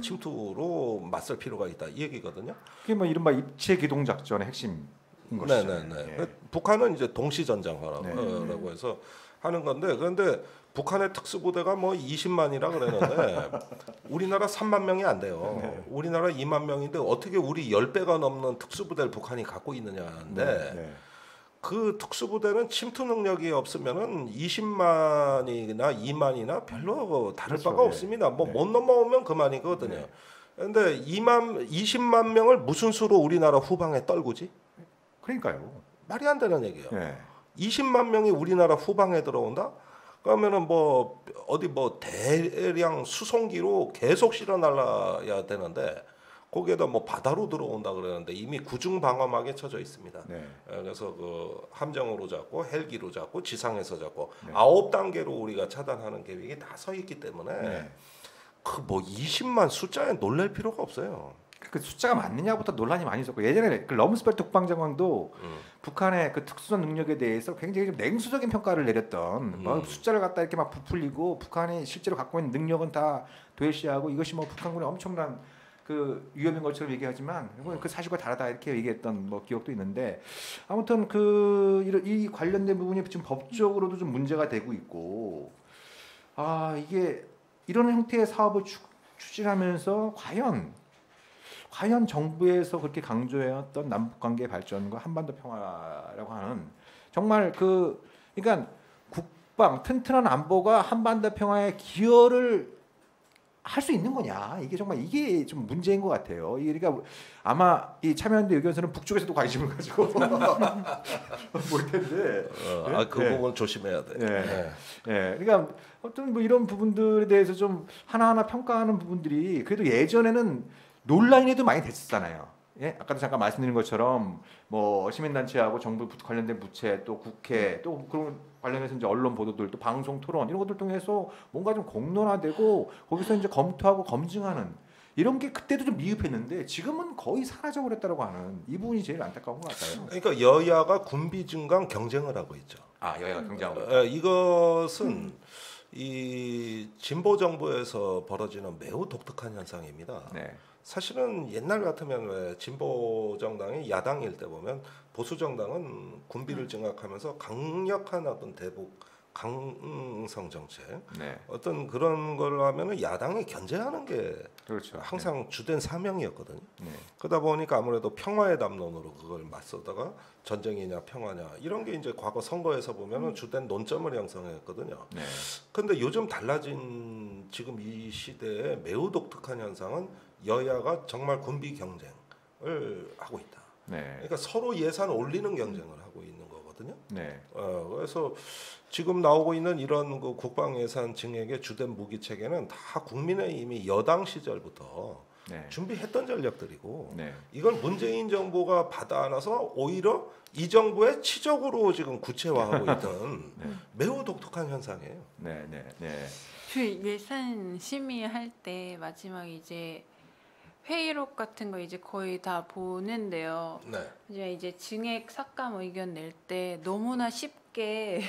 침투로 맞설 필요가 있다 이 얘기거든요. 그게 뭐 이른바 입체 기동 작전의 핵심. 것이죠. 네네네. 북한은 이제 동시전장화라고 해서 하는 건데 그런데 북한의 특수부대가 뭐 20만이라 그러는데 우리나라 3만 명이 안 돼요. 우리나라 2만 명인데 어떻게 우리 10배가 넘는 특수부대를 북한이 갖고 있느냐인데 그 특수부대는 침투 능력이 없으면은 20만이나 2만이나 별로 다를 바가 없습니다. 뭐 못 넘어오면 그만이거든요. 근데 20만 명을 무슨 수로 우리나라 후방에 떨구지? 그러니까요. 말이 안 되는 얘기예요. 20만 명이 우리나라 후방에 들어온다? 그러면은 뭐 어디 뭐 대량 수송기로 계속 실어 날라야 되는데 거기에다 뭐 바다로 들어온다 그러는데 이미 구중 방어막에 쳐져 있습니다. 그래서 그 함정으로 잡고 헬기로 잡고 지상에서 잡고 9단계로 우리가 차단하는 계획이 다 서 있기 때문에 그 뭐 20만 숫자에 놀랄 필요가 없어요. 그 숫자가 맞느냐부터 논란이 많이 있었고 예전에 그 럼스펠트 국방장관도 북한의 그 특수전 능력에 대해서 굉장히 좀 냉수적인 평가를 내렸던 뭐 숫자를 갖다 이렇게 막 부풀리고 북한이 실제로 갖고 있는 능력은 다 도외시하고 이것이 뭐 북한군의 엄청난 그 위험인 것처럼 얘기하지만 그 사실과 다르다 이렇게 얘기했던 뭐 기억도 있는데 아무튼 이 관련된 부분이 지금 법적으로도 좀 문제가 되고 있고 이게 이런 형태의 사업을 추진하면서 과연 정부에서 그렇게 강조해왔던 남북관계 발전과 한반도 평화라고 하는 정말 그러니까 튼튼한 안보가 한반도 평화에 기여를 할 수 있는 거냐 이게 좀 문제인 것 같아요. 그러니까 아마 이 참여연대 의견서는 북쪽에서도 관심을 가지고 볼 텐데 그 부분 조심해야 돼. 그러니까 어떤 뭐 이런 부분들에 대해서 좀 하나하나 평가하는 부분들이 그래도 예전에는 논란에도 많이 됐었잖아요. 아까도 잠깐 말씀드린 것처럼 뭐 시민단체하고 정부 관련된 부채 또 국회 또 그런 관련해서 이제 언론 보도들 또 방송 토론 이런 것들 통해서 뭔가 좀 공론화되고 거기서 이제 검토하고 검증하는 이런 게 그때도 좀 미흡했는데 지금은 거의 사라져 버렸다고 하는 이 부분이 제일 안타까운 것 같아요. 그러니까 여야가 군비 증강 경쟁을 하고 있죠. 여야가 경쟁하고 이것은 이 진보 정부에서 벌어지는 매우 독특한 현상입니다. 사실은 옛날 같으면 왜 진보 정당이 야당일 때 보면 보수 정당은 군비를 증강하면서 강력한 어떤 대북 강성 정책 어떤 그런 걸 하면은 야당이 견제하는 게 항상 주된 사명이었거든요. 그러다 보니까 아무래도 평화의 담론으로 그걸 맞서다가 전쟁이냐 평화냐 이런 게 이제 과거 선거에서 보면은 주된 논점을 형성했거든요. 그런데 요즘 달라진 지금 이 시대에 매우 독특한 현상은 여야가 정말 군비 경쟁을 하고 있다. 그러니까 서로 예산 올리는 경쟁을 하고 있는 거거든요. 그래서 지금 나오고 있는 이런 그 국방 예산 증액의 주된 무기 체계는 다 국민의힘이 여당 시절부터 준비했던 전략들이고 이걸 문재인 정부가 받아 안아서 오히려 이 정부의 치적으로 지금 구체화하고 있던 매우 독특한 현상이에요. 그 예산 심의할 때 마지막 이제 회의록 같은 거 이제 거의 다 보는데요. 이제 증액 삭감 의견 낼 때 너무나 쉽게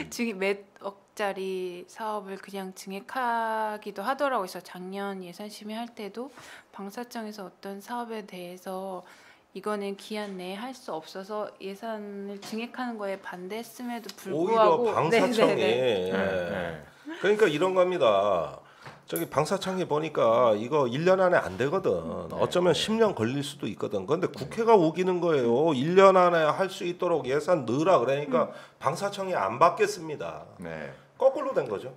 증액 몇 억짜리 사업을 그냥 증액하기도 하더라고요. 그래서 작년 예산 심의할 때도 방사청에서 어떤 사업에 대해서 이거는 기한 내에 할 수 없어서 예산을 증액하는 거에 반대했음에도 불구하고 오히려 방사청이 그러니까 이런 겁니다. 저기 방사청이 보니까 이거 1년 안에 안 되거든. 어쩌면 10년 걸릴 수도 있거든. 그런데 국회가 우기는 거예요. 1년 안에 할 수 있도록 예산 넣으라 그러니까 방사청이 안 받겠습니다. 거꾸로 된 거죠.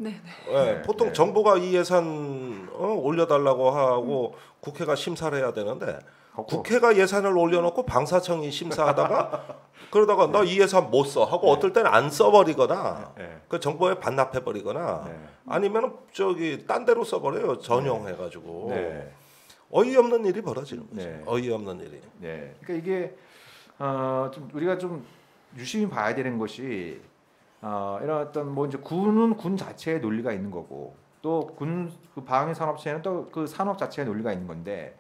보통 정부가 이 예산 올려달라고 하고 국회가 심사를 해야 되는데 국회가 예산을 올려놓고 방사청이 심사하다가 그러다가 나 이 예산 못 써 하고 어떨 때는 안 써버리거나 그 정부에 반납해버리거나 아니면 저기 딴 데로 써버려요. 전용해가지고 어이없는 일이 벌어지는 거죠. 어이없는 일이. 그러니까 이게 좀 우리가 좀 유심히 봐야 되는 것이 이런 어떤 뭐 이제 군은 군 자체의 논리가 있는 거고 또 군 그 방위 산업체는 또 그 산업 자체의 논리가 있는 건데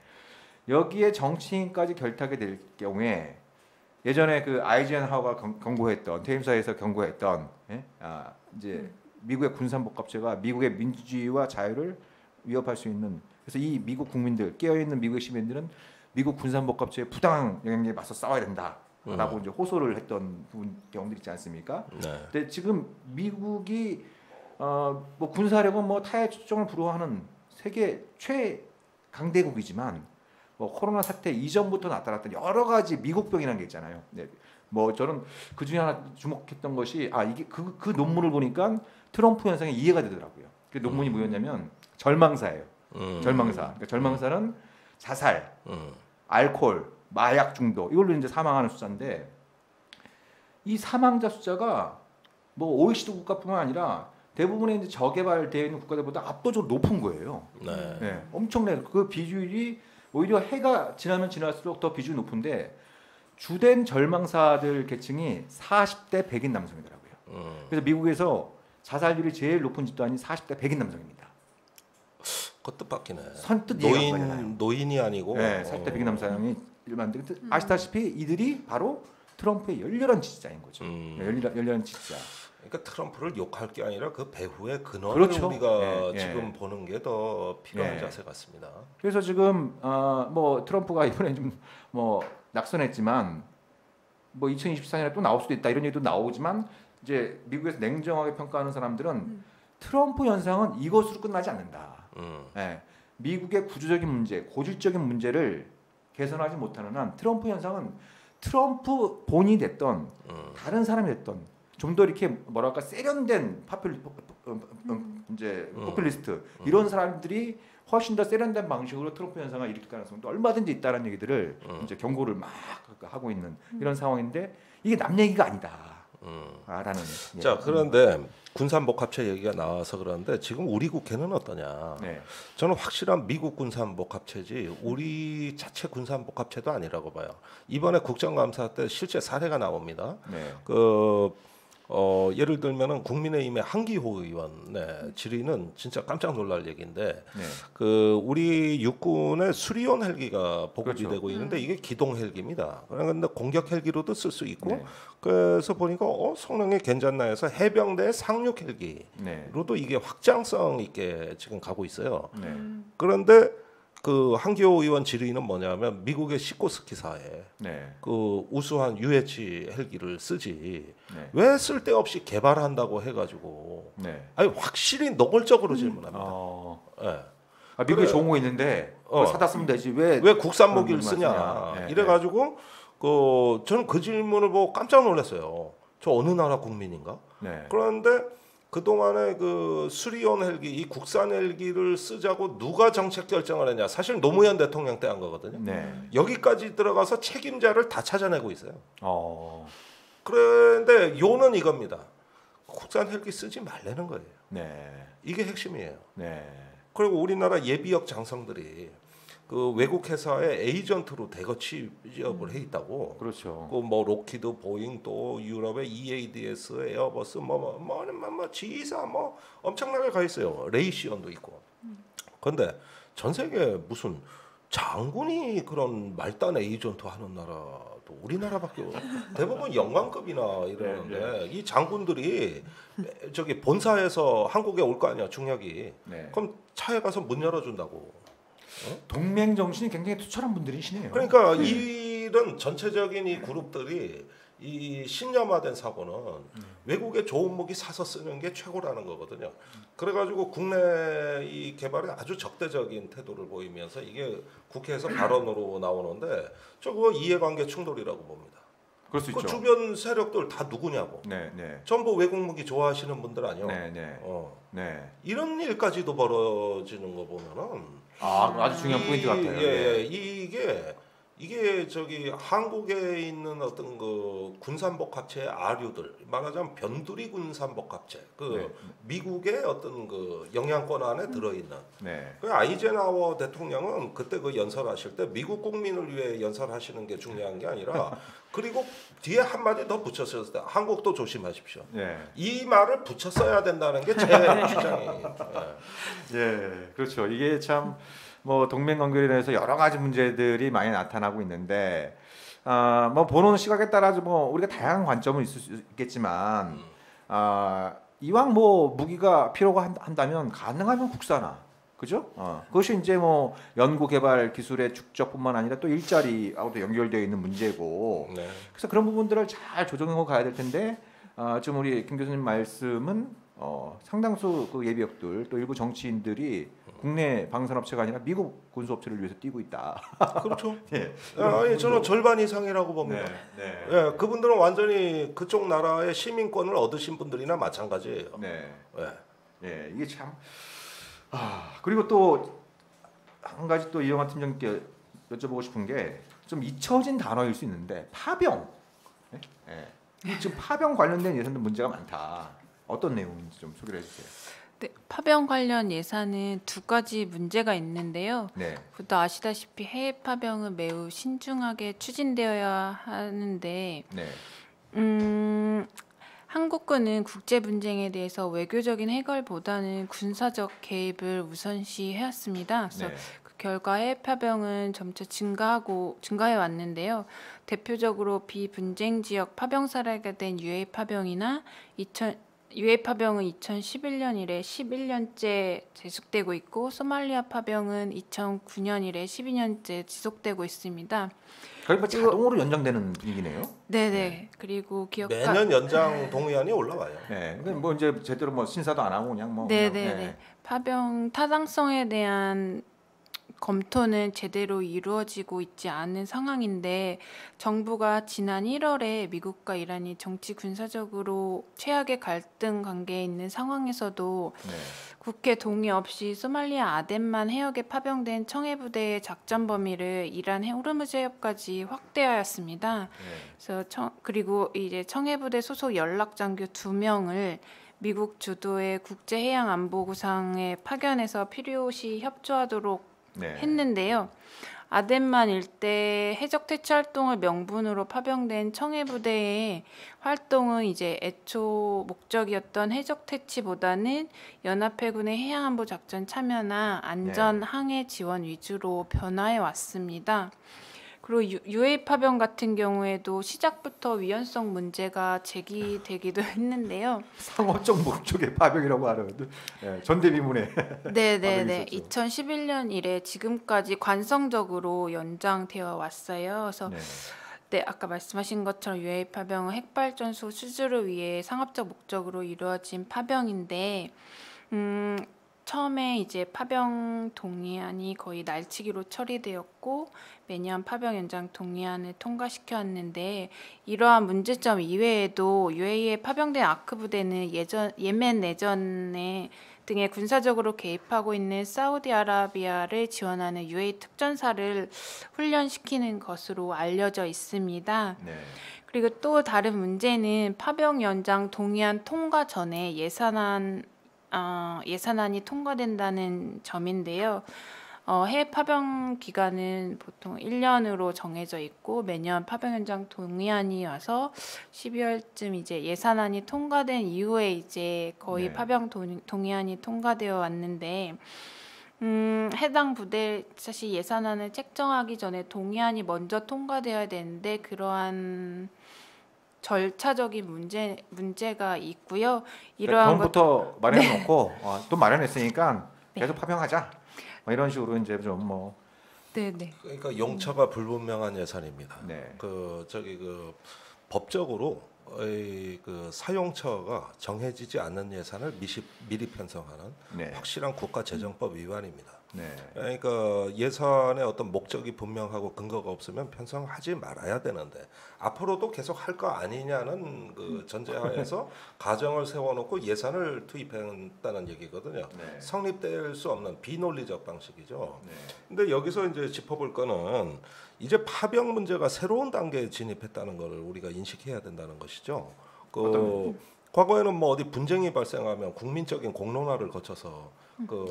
여기에 정치인까지 결탁이 될 경우에 예전에 그 아이젠하워가 경고했던 퇴임사에서 경고했던 이제 미국의 군산복합체가 미국의 민주주의와 자유를 위협할 수 있는 그래서 이 미국 국민들 깨어있는 미국의 시민들은 미국 군산복합체의 부당한 영향력에 맞서 싸워야 된다 라고 이제 호소를 했던 경우들 있지 않습니까? 네. 근데 지금 미국이 뭐 군사력은 뭐 타의 추종을 불허하는 세계 최강대국이지만 뭐 코로나 사태 이전부터 나타났던 여러 가지 미국병이라는 게 있잖아요. 네. 뭐 저는 그 중에 하나 주목했던 것이 이게 그 논문을 보니까 트럼프 현상이 이해가 되더라고요. 그 논문이 뭐였냐면 절망사예요. 절망사. 그러니까 절망사는 자살, 알코올, 마약 중독 이걸로 이제 사망하는 숫자인데 이 사망자 숫자가 뭐 OECD 국가뿐만 아니라 대부분의 이제 저개발되어 있는 국가들보다 압도적으로 높은 거예요. 네. 네, 엄청나요. 그 비율이 오히려 해가 지나면 지날수록 더 비중이 높은데 주된 절망사들 계층이 40대 백인 남성이더라고요. 그래서 미국에서 자살률이 제일 높은 집단이 40대 백인 남성입니다. 그 뜻밖이네. 선뜻 이해가 안 가잖아요. 노인이 아니고. 네, 40대 백인 남성이 일반들 아시다시피 이들이 바로 트럼프의 열렬한 지지자인 거죠. 열렬한 지지자. 그러니까 트럼프를 욕할 게 아니라 그 배후의 근원을 그렇죠. 우리가 예, 지금 보는 게 더 필요한 예. 자세 같습니다. 그래서 지금 뭐 트럼프가 이번에 좀 뭐 낙선했지만 뭐 2024년에 또 나올 수도 있다 이런 얘기도 나오지만 이제 미국에서 냉정하게 평가하는 사람들은 트럼프 현상은 이것으로 끝나지 않는다. 예, 미국의 구조적인 문제, 고질적인 문제를 개선하지 못하는 한 트럼프 현상은 트럼프 본인이 됐던 다른 사람이 됐던 좀 더 이렇게 뭐랄까 세련된 포퓰리스트 이런 사람들이 훨씬 더 세련된 방식으로 트럼프 현상을 일으킬 가능성도 얼마든지 있다는 얘기들을 이제 경고를 막 하고 있는 이런 상황인데 이게 남 얘기가 아니다라는. 자, 그런데 군산복합체 얘기가 나와서 그러는데 지금 우리 국회는 어떠냐? 네. 저는 확실한 미국 군산복합체지 우리 자체 군산복합체도 아니라고 봐요. 이번에 국정감사 때 실제 사례가 나옵니다. 네. 예를 들면은 국민의힘의 한기호 의원 질의는 진짜 깜짝 놀랄 얘기인데 네. 우리 육군의 수리온 헬기가 보급이 그렇죠. 되고 있는데 이게 기동 헬기입니다. 그런데 공격 헬기로도 쓸 수 있고 네. 그래서 보니까 성능이 괜찮나 해서 해병대 상륙 헬기로도 이게 확장성 있게 지금 가고 있어요. 네. 그런데 그 한기호 의원 질의는 뭐냐면 미국의 시코스키사에 네. 그 우수한 UH 헬기를 쓰지 네. 왜 쓸데없이 개발한다고 해가지고 네. 아니 확실히 노골적으로 질문합니다. 네. 미국에 그래. 좋은 거 있는데 그걸 사다 쓰면 되지 왜 국산 무기를 그런 쓰냐 네. 이래가지고 저는 그 질문을 보고 깜짝 놀랐어요. 저 어느 나라 국민인가? 네. 그런데 그동안에 그 수리온 헬기 이 국산 헬기를 쓰자고 누가 정책 결정을 했냐? 사실 노무현 대통령 때 한 거거든요. 네. 여기까지 들어가서 책임자를 다 찾아내고 있어요. 어. 그런데 요는 이겁니다. 국산 헬기 쓰지 말라는 거예요. 네. 이게 핵심이에요. 네. 그리고 우리나라 예비역 장성들이 그 외국 회사의 에이전트로 대거 취업을 해 있다고. 그렇죠. 그 뭐 록히드, 보잉 또 유럽의 EADS, 에어버스 뭐 G사 뭐 엄청나게 가 있어요. 레이시온도 있고. 그런데 전 세계 무슨 장군이 그런 말단 에이전트 하는 나라도 우리나라밖에 대부분 영관급이나 이러는데 이 장군들이 저기 본사에서 한국에 올 거 아니야 중력이. 네. 그럼 차에 가서 문 열어준다고. 동맹 정신이 굉장히 투철한 분들이시네요. 그러니까 이런 전체적인 이 그룹들이 이 신념화된 사고는 외국에 좋은 무기 사서 쓰는 게 최고라는 거거든요. 그래가지고 국내 이 개발에 아주 적대적인 태도를 보이면서 이게 국회에서 발언으로 나오는데 저거 이해관계 충돌이라고 봅니다. 그럴 수 그 있죠. 주변 세력들 다 누구냐고. 네, 네. 전부 외국 무기 좋아하시는 분들 아니요. 네, 네. 네. 이런 일까지도 벌어지는 거 보면은 아주 중요한 포인트 같아요. 네. 이게 저기 한국에 있는 어떤 그 군산복합체의 아류들 말하자면 변두리 군산복합체 네. 미국의 어떤 그 영향권 안에 들어있는 네. 그 아이젠하워 대통령은 그때 그 연설하실 때 미국 국민을 위해 연설하시는 게 중요한 게 아니라 그리고 뒤에 한 마디 더 붙였을 때 한국도 조심하십시오. 네. 이 말을 붙였어야 된다는 게 제 주장이에요. 예, 그렇죠. 이게 참 뭐 동맹 관계에 대해서 여러 가지 문제들이 많이 나타나고 있는데, 뭐 보는 시각에 따라서 뭐 우리가 다양한 관점은 있을 수 있겠지만, 이왕 뭐 무기가 필요가 한다면 가능하면 국산화. 그죠? 그것이 이제 뭐 연구 개발 기술의 축적뿐만 아니라 또 일자리하고도 연결되어 있는 문제고. 네. 그래서 그런 부분들을 잘 조정하고 가야 될 텐데 좀 우리 김 교수님 말씀은 상당수 그 예비역들 또 일부 정치인들이 국내 방산업체가 아니라 미국 군수업체를 위해서 뛰고 있다. 그렇죠. 예. 아니 저는 절반 이상이라고 봅니다. 네. 예, 그분들은 완전히 그쪽 나라의 시민권을 얻으신 분들이나 마찬가지예요. 네. 예. 예, 이게 참. 그리고 또 한 가지 또 이영환 팀장님께 여쭤보고 싶은 게 좀 잊혀진 단어일 수 있는데 파병. 예. 지금 파병 관련된 예산도 문제가 많다. 어떤 내용인지 좀 소개를 해주세요. 네, 파병 관련 예산은 두 가지 문제가 있는데요. 네. 또 아시다시피 해외 파병은 매우 신중하게 추진되어야 하는데 네. 한국군은 국제 분쟁에 대해서 외교적인 해결보다는 군사적 개입을 우선시 해왔습니다. 그래서 네. 그 결과 해외 파병은 점차 증가해 왔는데요. 대표적으로 비분쟁 지역 파병 사례가 된 UA 파병이나 UA 파병은 2011년 이래 11년째 지속되고 있고 소말리아 파병은 2009년 이래 12년째 지속되고 있습니다. 거의 뭐 자동으로 연장되는 분위기네요. 네네. 그리고 매년 연장 동의안이 올라와요. 네. 뭐 이제 제대로 뭐 신사도 안 하고 그냥 뭐. 네네네. 그냥, 파병 타당성에 대한 검토는 제대로 이루어지고 있지 않은 상황인데 정부가 지난 1월에 미국과 이란이 정치 군사적으로 최악의 갈등 관계에 있는 상황에서도 네. 국회 동의 없이 소말리아 아덴만 해역에 파병된 청해부대의 작전 범위를 이란 호르무즈 해협까지 확대하였습니다. 네. 그래서 그리고 이제 청해부대 소속 연락 장교 2명을 미국 주도의 국제해양안보구상에 파견해서 필요시 협조하도록 네. 했는데요. 아덴만 일대 해적 퇴치 활동을 명분으로 파병된 청해부대의 활동은 이제 애초 목적이었던 해적 퇴치보다는 연합해군의 해양안보 작전 참여나 안전 항해 지원 위주로 변화해 왔습니다. 그리고 UA 파병 같은 경우에도 시작부터 위헌성 문제가 제기되기도 했는데요. 상호적 목적의 파병이라고 하는 전대미문에. 네네네. 2011년 이래 지금까지 관성적으로 연장되어 왔어요. 그래서 네, 아까 말씀하신 것처럼 UA 파병은 핵발전소 수주를 위해 상업적 목적으로 이루어진 파병인데 처음에 이제 파병 동의안이 거의 날치기로 처리되었고 매년 파병 연장 동의안을 통과시켜 왔는데 이러한 문제점 이외에도 UAE에 파병된 아크 부대는 예멘 내전에 등에 군사적으로 개입하고 있는 사우디아라비아를 지원하는 UAE 특전사를 훈련시키는 것으로 알려져 있습니다. 네. 그리고 또 다른 문제는 파병 연장 동의안 통과 전에 예산안이 통과된다는 점인데요. 해외 파병 기간은 보통 1년으로 정해져 있고 매년 파병 연장 동의안이 와서 12월쯤 이제 예산안이 통과된 이후에 이제 거의 파병 동의안이 통과되어 왔는데 해당 부대 사실 예산안을 책정하기 전에 동의안이 먼저 통과되어야 되는데 그러한 절차적인 문제가 있고요. 이러한 돈부터 마련해놓고 돈 마련했으니까 계속 파병하자. 뭐 이런 식으로 이제 좀 뭐. 네네. 그러니까 용처가 불분명한 예산입니다. 네. 그 법적으로 그 사용처가 정해지지 않는 예산을 미리 편성하는 확실한 국가재정법 위반입니다. 네. 그러니까 예산의 어떤 목적이 분명하고 근거가 없으면 편성하지 말아야 되는데 앞으로도 계속 할 거 아니냐는 그 전제하에서 가정을 세워놓고 예산을 투입한다는 얘기거든요. 네. 성립될 수 없는 비논리적 방식이죠. 네. 근데 여기서 이제 짚어볼 거는 이제 파병 문제가 새로운 단계에 진입했다는 걸 우리가 인식해야 된다는 것이죠. 과거에는 뭐 어디 분쟁이 발생하면 국민적인 공론화를 거쳐서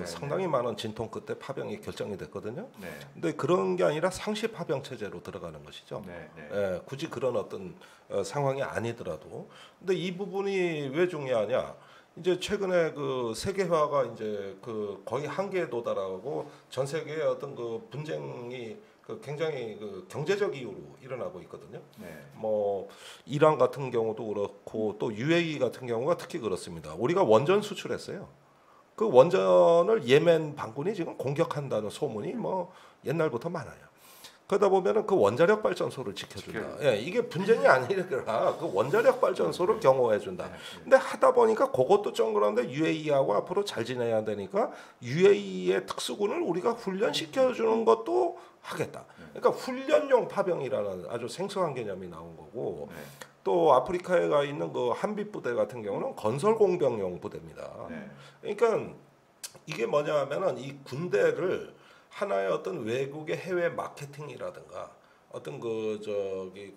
상당히 많은 진통 끝에 파병이 결정이 됐거든요. 네. 근데 그런 게 아니라 상시 파병 체제로 들어가는 것이죠. 네. 굳이 그런 어떤 상황이 아니더라도. 근데 이 부분이 왜 중요하냐? 이제 최근에 그 세계화가 이제 그 거의 한계에 도달하고 전 세계의 어떤 그 분쟁이 굉장히 그 경제적 이유로 일어나고 있거든요. 뭐 이란 같은 경우도 그렇고 또 UAE 같은 경우가 특히 그렇습니다. 우리가 원전 수출했어요. 그 원전을 예멘 반군이 지금 공격한다는 소문이 뭐 옛날부터 많아요. 그러다 보면은 그 원자력 발전소를 지켜준다. 예, 이게 분쟁이 아니라 그 원자력 발전소를 경호해준다. 근데 하다 보니까 그것도 좀 그런데 UAE하고 앞으로 잘 지내야 되니까 UAE의 특수군을 우리가 훈련시켜주는 것도 하겠다. 그러니까 훈련용 파병이라는 아주 생소한 개념이 나온 거고 또 아프리카에 가 있는 그 한빛 부대 같은 경우는 건설 공병용 부대입니다. 그러니까 이게 뭐냐면은 이 군대를 하나의 어떤 외국의 해외 마케팅이라든가 어떤 그 저기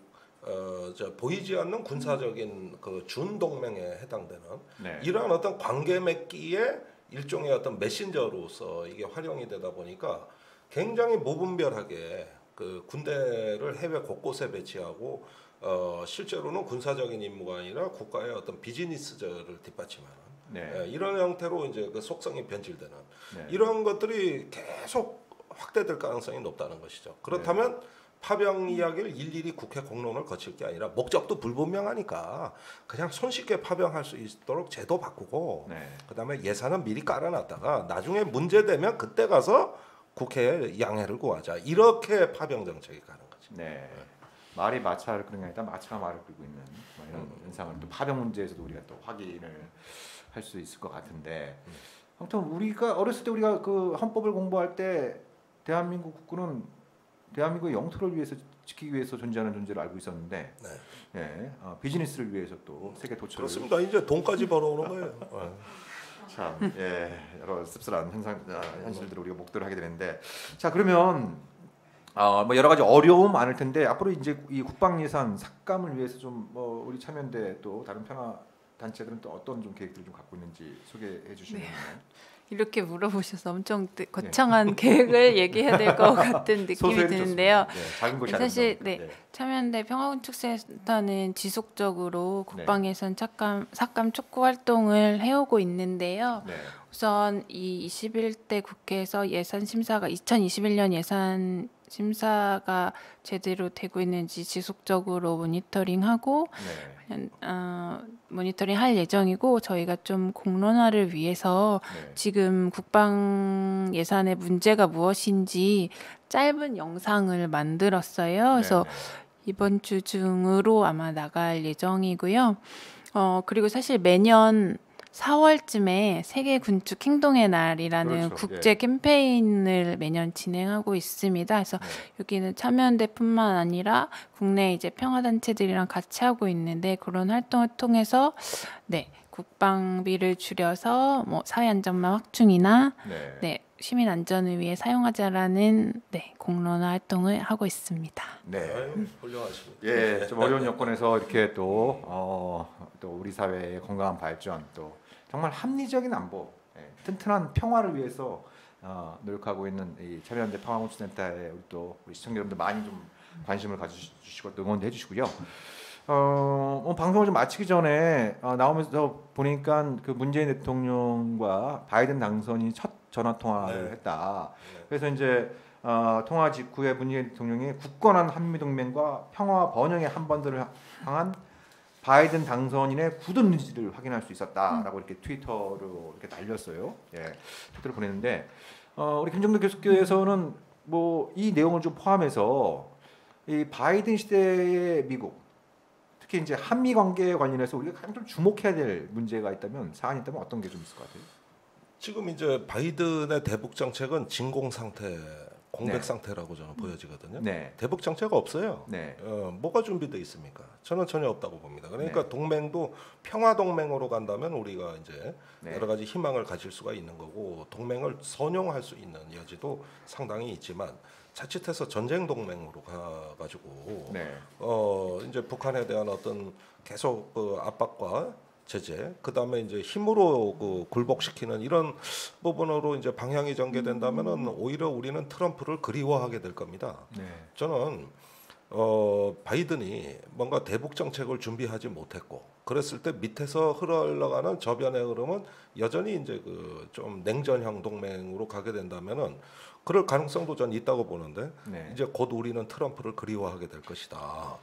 보이지 않는 군사적인 그 준동맹에 해당되는 이러한 어떤 관계 맺기의 일종의 어떤 메신저로서 이게 활용이 되다 보니까 굉장히 무분별하게 그 군대를 해외 곳곳에 배치하고 실제로는 군사적인 임무가 아니라 국가의 어떤 비즈니스를 뒷받침하는 이런 형태로 이제 그 속성이 변질되는 이런 것들이 계속 확대될 가능성이 높다는 것이죠. 그렇다면 파병 이야기를 일일이 국회 공론을 거칠 게 아니라 목적도 불분명하니까 그냥 손쉽게 파병할 수 있도록 제도 바꾸고 그다음에 예산은 미리 깔아놨다가 나중에 문제되면 그때 가서 국회에 양해를 구하자. 이렇게 파병 정책이 가는 거죠. 말이 마차를 끄는 게 아니라 마차가 말을 끌고 있는 이런 현상을 또 파병 문제에서도 우리가 또 확인을 할 수 있을 것 같은데 아무튼 우리가 어렸을 때 우리가 그 헌법을 공부할 때 대한민국 국군은 대한민국의 영토를 위해서 지키기 위해서 존재하는 존재를 알고 있었는데 비즈니스를 위해서 또 세계 도처를 그렇습니다. 이제 돈까지 벌어오는 거예요. 참 여러 씁쓸한 현실들을 우리가 목도를 하게 되는데 자 그러면 뭐 여러 가지 어려움 많을 텐데 앞으로 이제 이 국방 예산 삭감을 위해서 좀 뭐 우리 참여연대 또 다른 평화 단체들은 또 어떤 좀 계획들을 좀 갖고 있는지 소개해 주시면. 이렇게 물어보셔서 엄청 거창한 계획을 얘기해야 될 것 같은 느낌이 드는데요. 작은 것이 사실 참여연대 평화건축센터는 지속적으로 국방 예산 삭감 촉구 활동을 해오고 있는데요. 우선 이 21대 국회에서 예산 심사가 2021년 예산 심사가 제대로 되고 있는지 지속적으로 모니터링하고 모니터링 할 예정이고 저희가 좀 공론화를 위해서 지금 국방 예산의 문제가 무엇인지 짧은 영상을 만들었어요. 그래서 이번 주 중으로 아마 나갈 예정이고요. 그리고 사실 매년 4월쯤에 세계 군축 행동의 날이라는 국제 캠페인을 매년 진행하고 있습니다. 그래서 여기는 참여연대뿐만 아니라 국내 이제 평화단체들이랑 같이 하고 있는데 그런 활동을 통해서 국방비를 줄여서 뭐 사회 안전망 확충이나 시민 안전을 위해 사용하자라는 공론화 활동을 하고 있습니다. 훌륭하십니다. 좀 어려운 여건에서 이렇게 또 우리 사회의 건강한 발전 또 정말 합리적인 안보, 튼튼한 평화를 위해서 노력하고 있는 이 참여연대 평화건축센터에 우리 시청자 여러분들 많이 좀 관심을 가져주시고 응원도 해주시고요. 방송을 좀 마치기 전에 나오면서 보니까 그 문재인 대통령과 바이든 당선인이 첫 전화 통화를 했다. 그래서 이제 통화 직후에 문재인 대통령이 굳건한 한미 동맹과 평화 번영의 한반도를 향한 바이든 당선인의 굳은 의지를 확인할 수 있었다라고 이렇게 트위터로 이렇게 날렸어요. 트위터를 보냈는데 우리 김정도 교수께서는 뭐 이 내용을 좀 포함해서 이 바이든 시대의 미국 특히 이제 한미 관계에 관련해서 우리가 가장 좀 주목해야 될 문제가 있다면 사안이 있다면 어떤 게 좀 있을 것 같아요? 지금 이제 바이든의 대북 정책은 진공 상태, 공백 상태라고 저는 보여지거든요. 대북 정책 없어요. 뭐가 준비돼 있습니까? 저는 전혀 없다고 봅니다. 그러니까 동맹도 평화 동맹으로 간다면 우리가 이제 여러 가지 희망을 가질 수가 있는 거고 동맹을 선용할 수 있는 여지도 상당히 있지만 자칫해서 전쟁 동맹으로 가가지고 이제 북한에 대한 어떤 계속 그 압박과 제재, 그 다음에 이제 힘으로 그 굴복시키는 이런 부분으로 이제 방향이 전개된다면은 오히려 우리는 트럼프를 그리워하게 될 겁니다. 저는 바이든이 뭔가 대북 정책을 준비하지 못했고, 그랬을 때 밑에서 흘러가는 저변의 흐름은 여전히 이제 그 좀 냉전형 동맹으로 가게 된다면은 그럴 가능성도 전 있다고 보는데 이제 곧 우리는 트럼프를 그리워하게 될 것이다.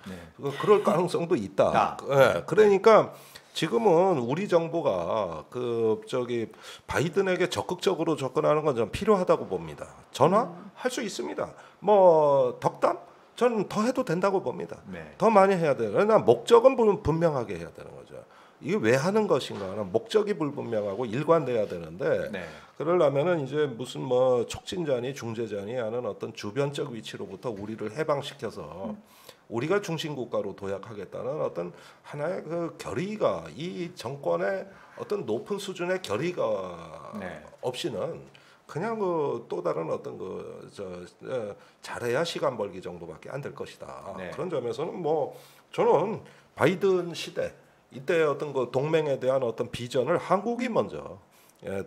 그럴 가능성도 있다. 그러니까 지금은 우리 정부가 그 저기 바이든에게 적극적으로 접근하는 건 좀 필요하다고 봅니다. 전화 할 수 있습니다. 뭐 덕담 저는 더 해도 된다고 봅니다. 네. 더 많이 해야 돼요. 그러나 목적은 분명하게 해야 되는 거죠. 이게 왜 하는 것인가는 목적이 불분명하고 일관돼야 되는데 네. 그러려면은 이제 무슨 뭐 촉진자니 중재자니 하는 어떤 주변적 위치로부터 우리를 해방시켜서 우리가 중심 국가로 도약하겠다는 어떤 하나의 그 결의가 이 정권의 어떤 높은 수준의 결의가 네. 없이는 그냥 그 또 다른 어떤 잘해야 시간 벌기 정도밖에 안 될 것이다. 네. 그런 점에서는 뭐 저는 바이든 시대 이때 어떤 그 동맹에 대한 어떤 비전을 한국이 먼저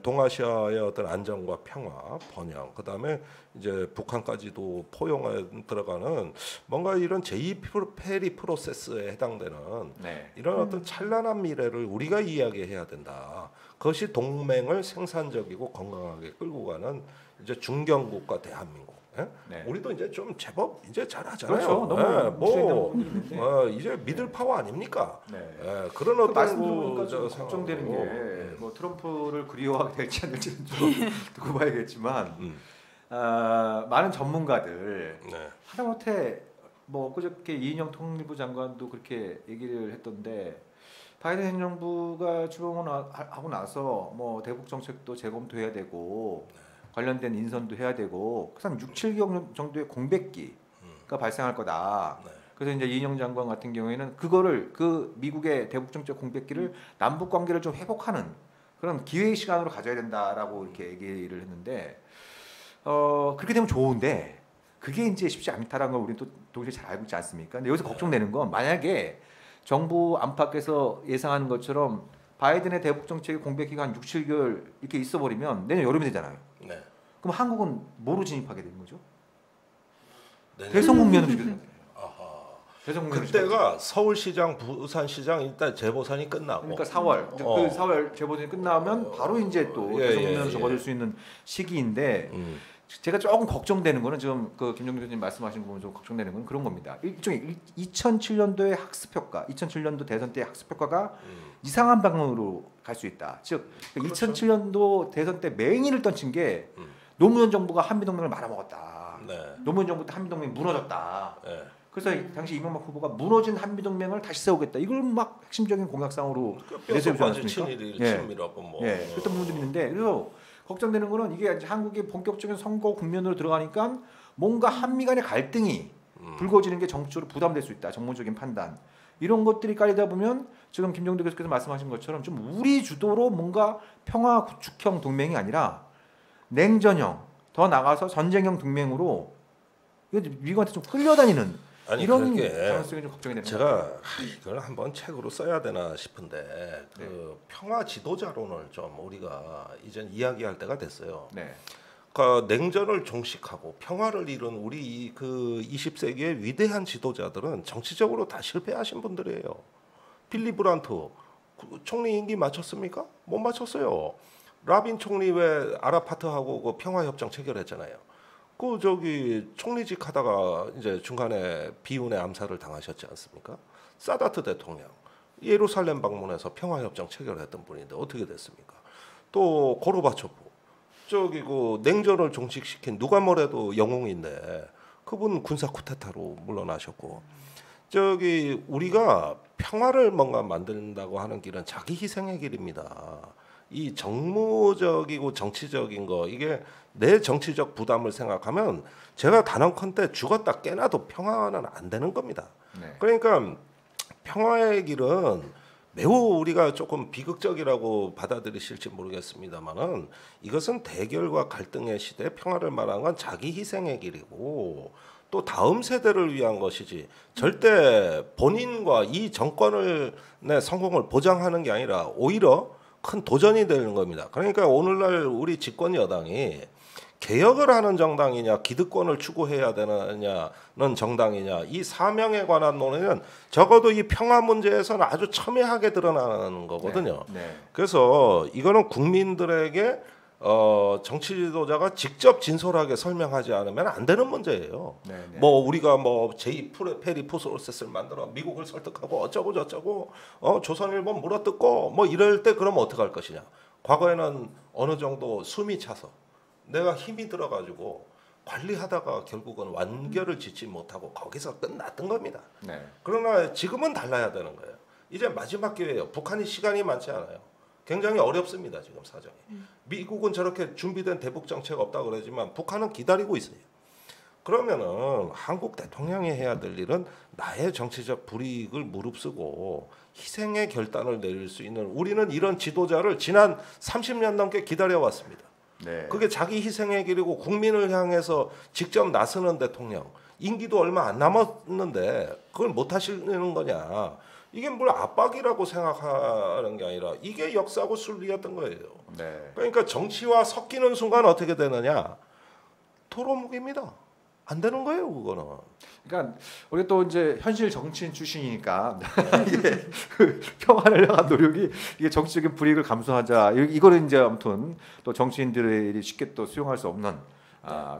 동아시아의 어떤 안정과 평화, 번영, 그다음에 이제 북한까지도 포용에 들어가는 뭔가 이런 제2 페리 프로세스에 해당되는 네. 이런 어떤 찬란한 미래를 우리가 이야기해야 된다. 그것이 동맹을 생산적이고 건강하게 끌고 가는 이제 중견국가 대한민국. 예? 네. 우리도 이제 좀 제법 이제 잘하잖아요. 그렇죠. 너무 이제 미들 파워 아닙니까? 네. 그런 어떤 말씀 들어보니까 좀 저 걱정되는 상황이고. 게 뭐 트럼프를 그리워하게 될지 안 될지는 좀 두고 봐야겠지만 많은 전문가들 네. 하다못해 뭐 그저께 이인영 통일부 장관도 그렇게 얘기를 했던데 바이든 행정부가 출범을 하고 나서 뭐 대북 정책도 재검토해야 되고 관련된 인선도 해야 되고 한 6, 7개월 정도의 공백기가 발생할 거다. 네. 그래서 이제 이인영 장관 같은 경우에는 그거를 그 미국의 대북 정책 공백기를 남북 관계를 좀 회복하는 그런 기회의 시간으로 가져야 된다라고 이렇게 얘기를 했는데 그렇게 되면 좋은데 그게 이제 쉽지 않다라는 걸 우리는 또 동시에 잘 알고 있지 않습니까? 근데 여기서 걱정되는 건 만약에 정부 안팎에서 예상하는 것처럼 바이든의 대북 정책의 공백기가 한 6, 7개월 이렇게 있어 버리면 내년 여름이 되잖아요. 네. 그럼 한국은 뭐로 진입하게 되는 거죠? 내년- 대선 국면으로 되잖아요. 아하. 대선 국면으로 그때가 서울시장, 부산시장 일단 재보선이 끝나고 그러니까 4월 그 4월 재보선이 끝나면 바로 이제 또 예, 대선 예, 국면으로 예. 접어들 수 있는 시기인데 음. 제가 조금 걱정되는 거는 지금 그 김종대 교수님 말씀하신 부분 좀 걱정되는 건 그런 겁니다. 일종의 2007년도의 학습 효과, 2007년도 대선 때 학습 효과가 이상한 방향으로 갈 수 있다. 즉 그렇죠. 2007년도 대선 때 맹인을 떨친 게 노무현 정부가 한미동맹을 말아먹었다. 네. 노무현 정부 때 한미동맹이 무너졌다. 네. 그래서 당시 이명박 후보가 무너진 한미동맹을 다시 세우겠다. 이걸 막 핵심적인 공약상으로 내세우지 뼈 않았습니까? 친일이 예. 친밀하고 뭐. 예, 그랬던 부분들이 있는데 그래서 걱정되는 거는 이게 이제 한국의 본격적인 선거 국면으로 들어가니까 뭔가 한미 간의 갈등이 불거지는 게 정치적으로 부담될 수 있다. 정무적인 판단. 이런 것들이 깔리다 보면 지금 김종대 교수께서 말씀하신 것처럼 좀 우리 주도로 뭔가 평화 구축형 동맹이 아니라 냉전형, 더 나가서 전쟁형 동맹으로 미국한테 좀 끌려다니는 아니, 이런 그게 가능성이 좀 걱정이 되는 제가 이걸 한번 책으로 써야 되나 싶은데 그 네. 평화 지도자론을 좀 우리가 이젠 이야기할 때가 됐어요. 네. 그러니까 냉전을 종식하고 평화를 이룬 우리 그 20세기의 위대한 지도자들은 정치적으로 다 실패하신 분들이에요. 빌리 브란트 총리 임기 마쳤습니까? 못 마쳤어요. 라빈 총리 왜 아라파트하고 그 평화협정 체결했잖아요. 그 저기 총리직 하다가 이제 중간에 비운의 암살을 당하셨지 않습니까? 사다트 대통령 예루살렘 방문해서 평화협정 체결했던 분인데 어떻게 됐습니까? 또 고르바초프 저기 그 냉전을 종식시킨 누가 뭐래도 영웅인데 그분 군사 쿠데타로 물러나셨고 저기 우리가 평화를 뭔가 만든다고 하는 길은 자기 희생의 길입니다. 이 정무적이고 정치적인 거 이게 내 정치적 부담을 생각하면 제가 단언컨대 죽었다 깨나도 평화는 안 되는 겁니다. 네. 그러니까 평화의 길은 매우 우리가 조금 비극적이라고 받아들이실지 모르겠습니다만은 이것은 대결과 갈등의 시대 평화를 말하는 건 자기 희생의 길이고 또 다음 세대를 위한 것이지 절대 본인과 이 정권을 내 성공을 보장하는 게 아니라 오히려 큰 도전이 되는 겁니다. 그러니까 오늘날 우리 집권 여당이 개혁을 하는 정당이냐 기득권을 추구해야 되느냐는 정당이냐 이 사명에 관한 논의는 적어도 이 평화 문제에서는 아주 첨예하게 드러나는 거거든요. 네. 그래서 이거는 국민들에게 정치 지도자가 직접 진솔하게 설명하지 않으면 안 되는 문제예요. 네네. 뭐 우리가 뭐 제2 페리 프로세스를 만들어 미국을 설득하고 어쩌고 저쩌고 조선일보 물어뜯고 뭐 이럴 때 그럼 어떻게 할 것이냐. 과거에는 어느 정도 숨이 차서 내가 힘이 들어가지고 관리하다가 결국은 완결을 짓지 못하고 거기서 끝났던 겁니다. 네. 그러나 지금은 달라야 되는 거예요. 이제 마지막 기회예요. 북한이 시간이 많지 않아요. 굉장히 어렵습니다. 지금 사정이. 미국은 저렇게 준비된 대북 정책 없다 그러지만 북한은 기다리고 있어요. 그러면은 한국 대통령이 해야 될 일은 나의 정치적 불이익을 무릅쓰고 희생의 결단을 내릴 수 있는 우리는 이런 지도자를 지난 30년 넘게 기다려왔습니다. 네. 그게 자기 희생의 길이고 국민을 향해서 직접 나서는 대통령 임기도 얼마 안 남았는데 그걸 못 하시는 거냐. 이게 뭘 압박이라고 생각하는 게 아니라 이게 역사하고 순리였던 거예요. 네. 그러니까 정치와 섞이는 순간 어떻게 되느냐? 토로묵입니다. 안 되는 거예요, 그거는. 그러니까 우리 또 이제 현실 정치인 출신이니까 이게 그 평화를 향한 노력이 이게 정치적인 불이익을 감수하자 이거는 이제 아무튼 또 정치인들이 쉽게 또 수용할 수 없는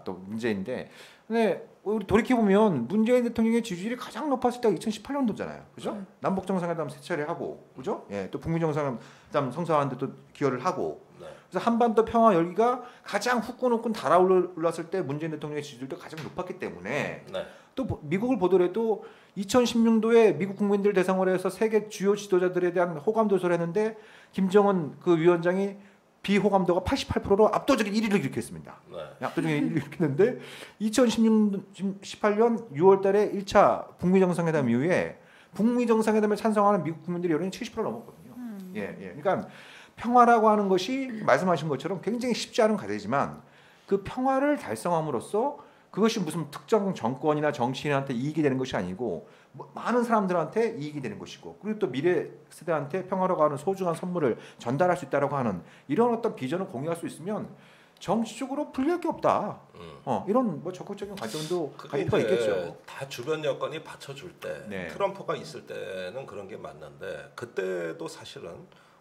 또 문제인데 근데 우리 돌이켜 보면 문재인 대통령의 지지율이 가장 높았을 때가 2018년도잖아요, 그죠? 남북 정상회담 세 차례 하고, 그죠? 예, 또 북미 정상회담 성사하는데 또 기여를 하고. 네. 그래서 한반도 평화 열기가 가장 후끈후끈 달아올랐을 때 문재인 대통령의 지지율도 가장 높았기 때문에 네. 또 미국을 보더라도 2016년도에 미국 국민들 대상으로 해서 세계 주요 지도자들에 대한 호감 조사를 했는데 김정은 그 위원장이 비호감도가 88%로 압도적인 1위를 기록했습니다. 네. 압도적인 1위를 기록했는데 2018년 6월달에 1차 북미 정상회담 이후에 북미 정상회담에 찬성하는 미국 국민들의 여론이 70%를 넘었거든요. 예. 그러니까 평화라고 하는 것이 말씀하신 것처럼 굉장히 쉽지 않은 과제지만 그 평화를 달성함으로써 그것이 무슨 특정 정권이나 정치인한테 이익이 되는 것이 아니고 많은 사람들한테 이익이 되는 것이고 그리고 또 미래 세대한테 평화라고 하는 소중한 선물을 전달할 수 있다라고 하는 이런 어떤 비전을 공유할 수 있으면 정치적으로 불리할 게 없다. 이런 뭐 적극적인 관점도 가질 필요가 있겠죠. 다 주변 여건이 받쳐줄 때 네. 트럼프가 있을 때는 그런 게 맞는데 그때도 사실은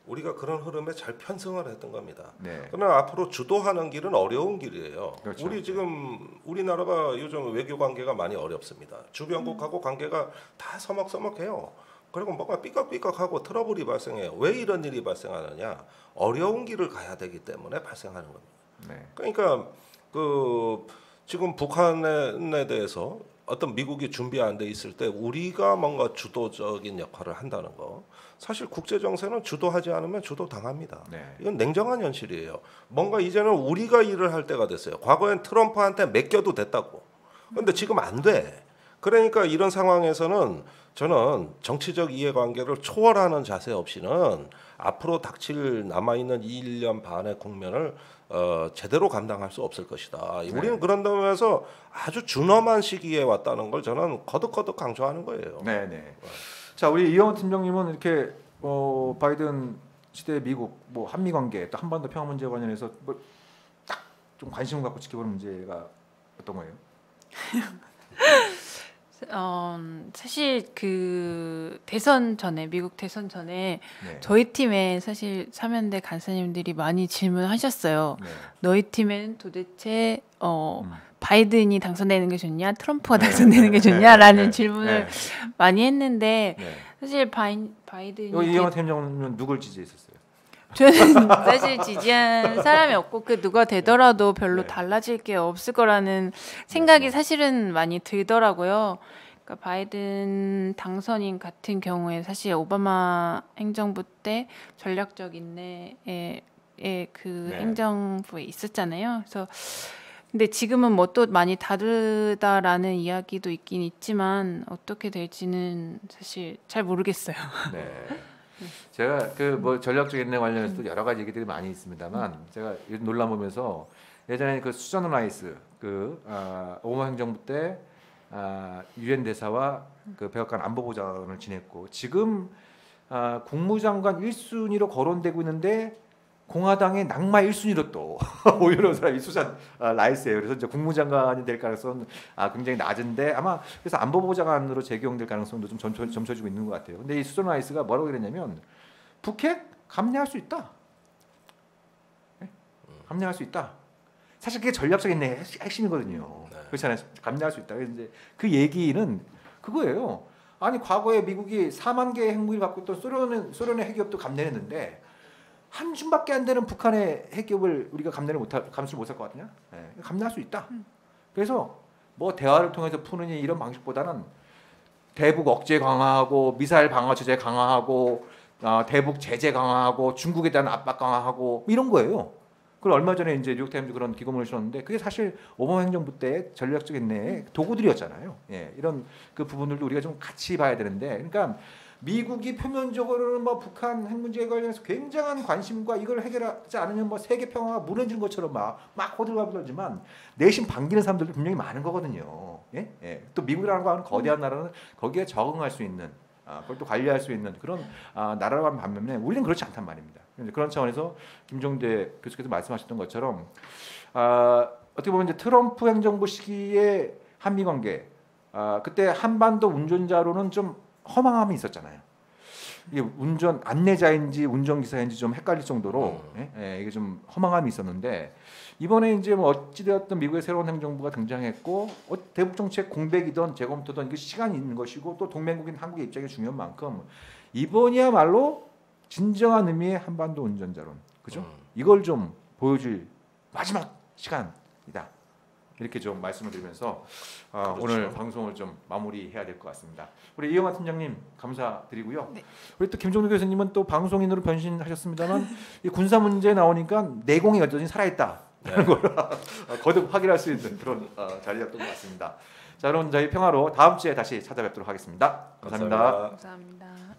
우리가 그런 흐름에 잘 편승을 했던 겁니다. 네. 그러나 앞으로 주도하는 길은 어려운 길이에요. 그렇죠. 우리 지금 우리나라가 요즘 외교 관계가 많이 어렵습니다. 주변국하고 관계가 다 서먹서먹해요. 그리고 뭔가 삐걱삐걱하고 트러블이 발생해요. 왜 이런 일이 발생하느냐? 어려운 길을 가야 되기 때문에 발생하는 겁니다. 네. 그러니까 그 지금 북한에 대해서 어떤 미국이 준비 안 돼 있을 때 우리가 뭔가 주도적인 역할을 한다는 거 사실 국제 정세는 주도하지 않으면 주도 당합니다. 네. 이건 냉정한 현실이에요. 뭔가 이제는 우리가 일을 할 때가 됐어요. 과거엔 트럼프한테 맡겨도 됐다고. 그런데 지금 안 돼. 그러니까 이런 상황에서는 저는 정치적 이해관계를 초월하는 자세 없이는 앞으로 닥칠 남아있는 1년 반의 국면을 제대로 감당할 수 없을 것이다. 우리는 그런 점에서 아주 준엄한 시기에 왔다는 걸 저는 거듭거듭 강조하는 거예요. 네. 자, 우리 이영호 팀장님은 이렇게 바이든 시대 미국 뭐 한미 관계 또 한반도 평화 문제 관련해서 뭐 딱 좀 관심을 갖고 지켜보는 문제가 어떤 거예요? 사실 그 대선 전에 미국 대선 전에 네. 저희 팀에 사실 사면대 간사님들이 많이 질문하셨어요. 네. 너희 팀에는 도대체 바이든이 당선되는 게 좋냐, 트럼프가 당선되는 게 좋냐라는 질문을 많이 했는데 사실 바이든이 이영호 팀장님은 누굴 지지했었어요? 저는 사실 지지한 사람이 없고 그 누가 되더라도 별로 달라질 게 없을 거라는 생각이 사실은 많이 들더라고요. 그러니까 바이든 당선인 같은 경우에 사실 오바마 행정부 때 전략적 인내의 그 행정부에 있었잖아요. 그래서 근데 지금은 뭐 또 많이 다르다라는 이야기도 있긴 있지만 어떻게 될지는 사실 잘 모르겠어요. 네. 제가 그 뭐 전략적 인내 관련해서도 여러 가지 얘기들이 많이 있습니다만 제가 논란 보면서 예전에 그 수잔 라이스 그 오바마 행정부 때 유엔 대사와 그 백악관 안보보좌관을 지냈고 지금 국무장관 1순위로 거론되고 있는데 공화당의 낙마 1순위로 또 오히려 사람이 수잔 라이스예요. 그래서 이제 국무장관이 될 가능성은 굉장히 낮은데 아마 그래서 안보보좌관으로 재경될 가능성도 좀 점쳐지고 있는 것 같아요. 근데 이 수잔 라이스가 뭐라고 그랬냐면 북핵 감내할 수 있다. 감내할 수 있다. 사실 그게 전략적인 내 핵심이거든요. 네. 그렇잖아요. 감내할 수 있다. 이제 그 얘기는 그거예요. 아니 과거에 미국이 4만 개의 핵무기를 갖고 있던 소련의 핵기업도 감내했는데 한 줌밖에 안 되는 북한의 핵기업을 우리가 감수를 못할 것 같냐? 네. 감내할 수 있다. 그래서 뭐 대화를 통해서 푸느니 이런 방식보다는 대북 억제 강화하고 미사일 방어 체제 강화하고 대북 제재 강화하고 중국에 대한 압박 강화하고 이런 거예요. 그걸 얼마 전에 이제 뉴욕타임즈 그런 기고문을 실었는데 그게 사실 오바마 행정부 때 전략적인 내 도구들이었잖아요. 예, 이런 그 부분들도 우리가 좀 같이 봐야 되는데, 그러니까 미국이 표면적으로는 뭐 북한 핵 문제에 관련해서 굉장한 관심과 이걸 해결하지 않으면 뭐 세계 평화가 무너지는 것처럼 막 호들갑을 떨지만 내심 반기는 사람들도 분명히 많은 거거든요. 예? 예. 또 미국이라는 하는 거대한 나라는 거기에 적응할 수 있는, 그걸 또 관리할 수 있는 그런 나라라는 반면에 우리는 그렇지 않단 말입니다. 그런 차원에서 김종대 교수께서 말씀하셨던 것처럼 어떻게 보면 이제 트럼프 행정부 시기에 한미 관계, 그때 한반도 운전자로는 좀 허망함이 있었잖아요. 이게 운전 안내자인지 운전기사인지 좀 헷갈릴 정도로 이게 좀 허망함이 있었는데, 이번에 이제 뭐 어찌되었든 미국의 새로운 행정부가 등장했고 대북 정책 공백이든 재검토든 이게 시간이 있는 것이고 또 동맹국인 한국의 입장이 중요한 만큼 이번이야말로 진정한 의미의 한반도 운전자론, 그죠? 이걸 좀 보여줄 마지막 시간이다. 이렇게 좀 말씀을 드리면서 그렇죠. 오늘 방송을 좀 마무리해야 될 것 같습니다. 우리 이영하 팀장님 감사드리고요. 네. 우리 또 김종대 교수님은 또 방송인으로 변신하셨습니다만 이 군사 문제 나오니까 내공이 여전히 살아있다. 라는 걸 거듭 확인할 수 있는 그런 자리였던 것 같습니다. 자, 그럼 저희 평화로 다음 주에 다시 찾아뵙도록 하겠습니다. 감사합니다. 감사합니다.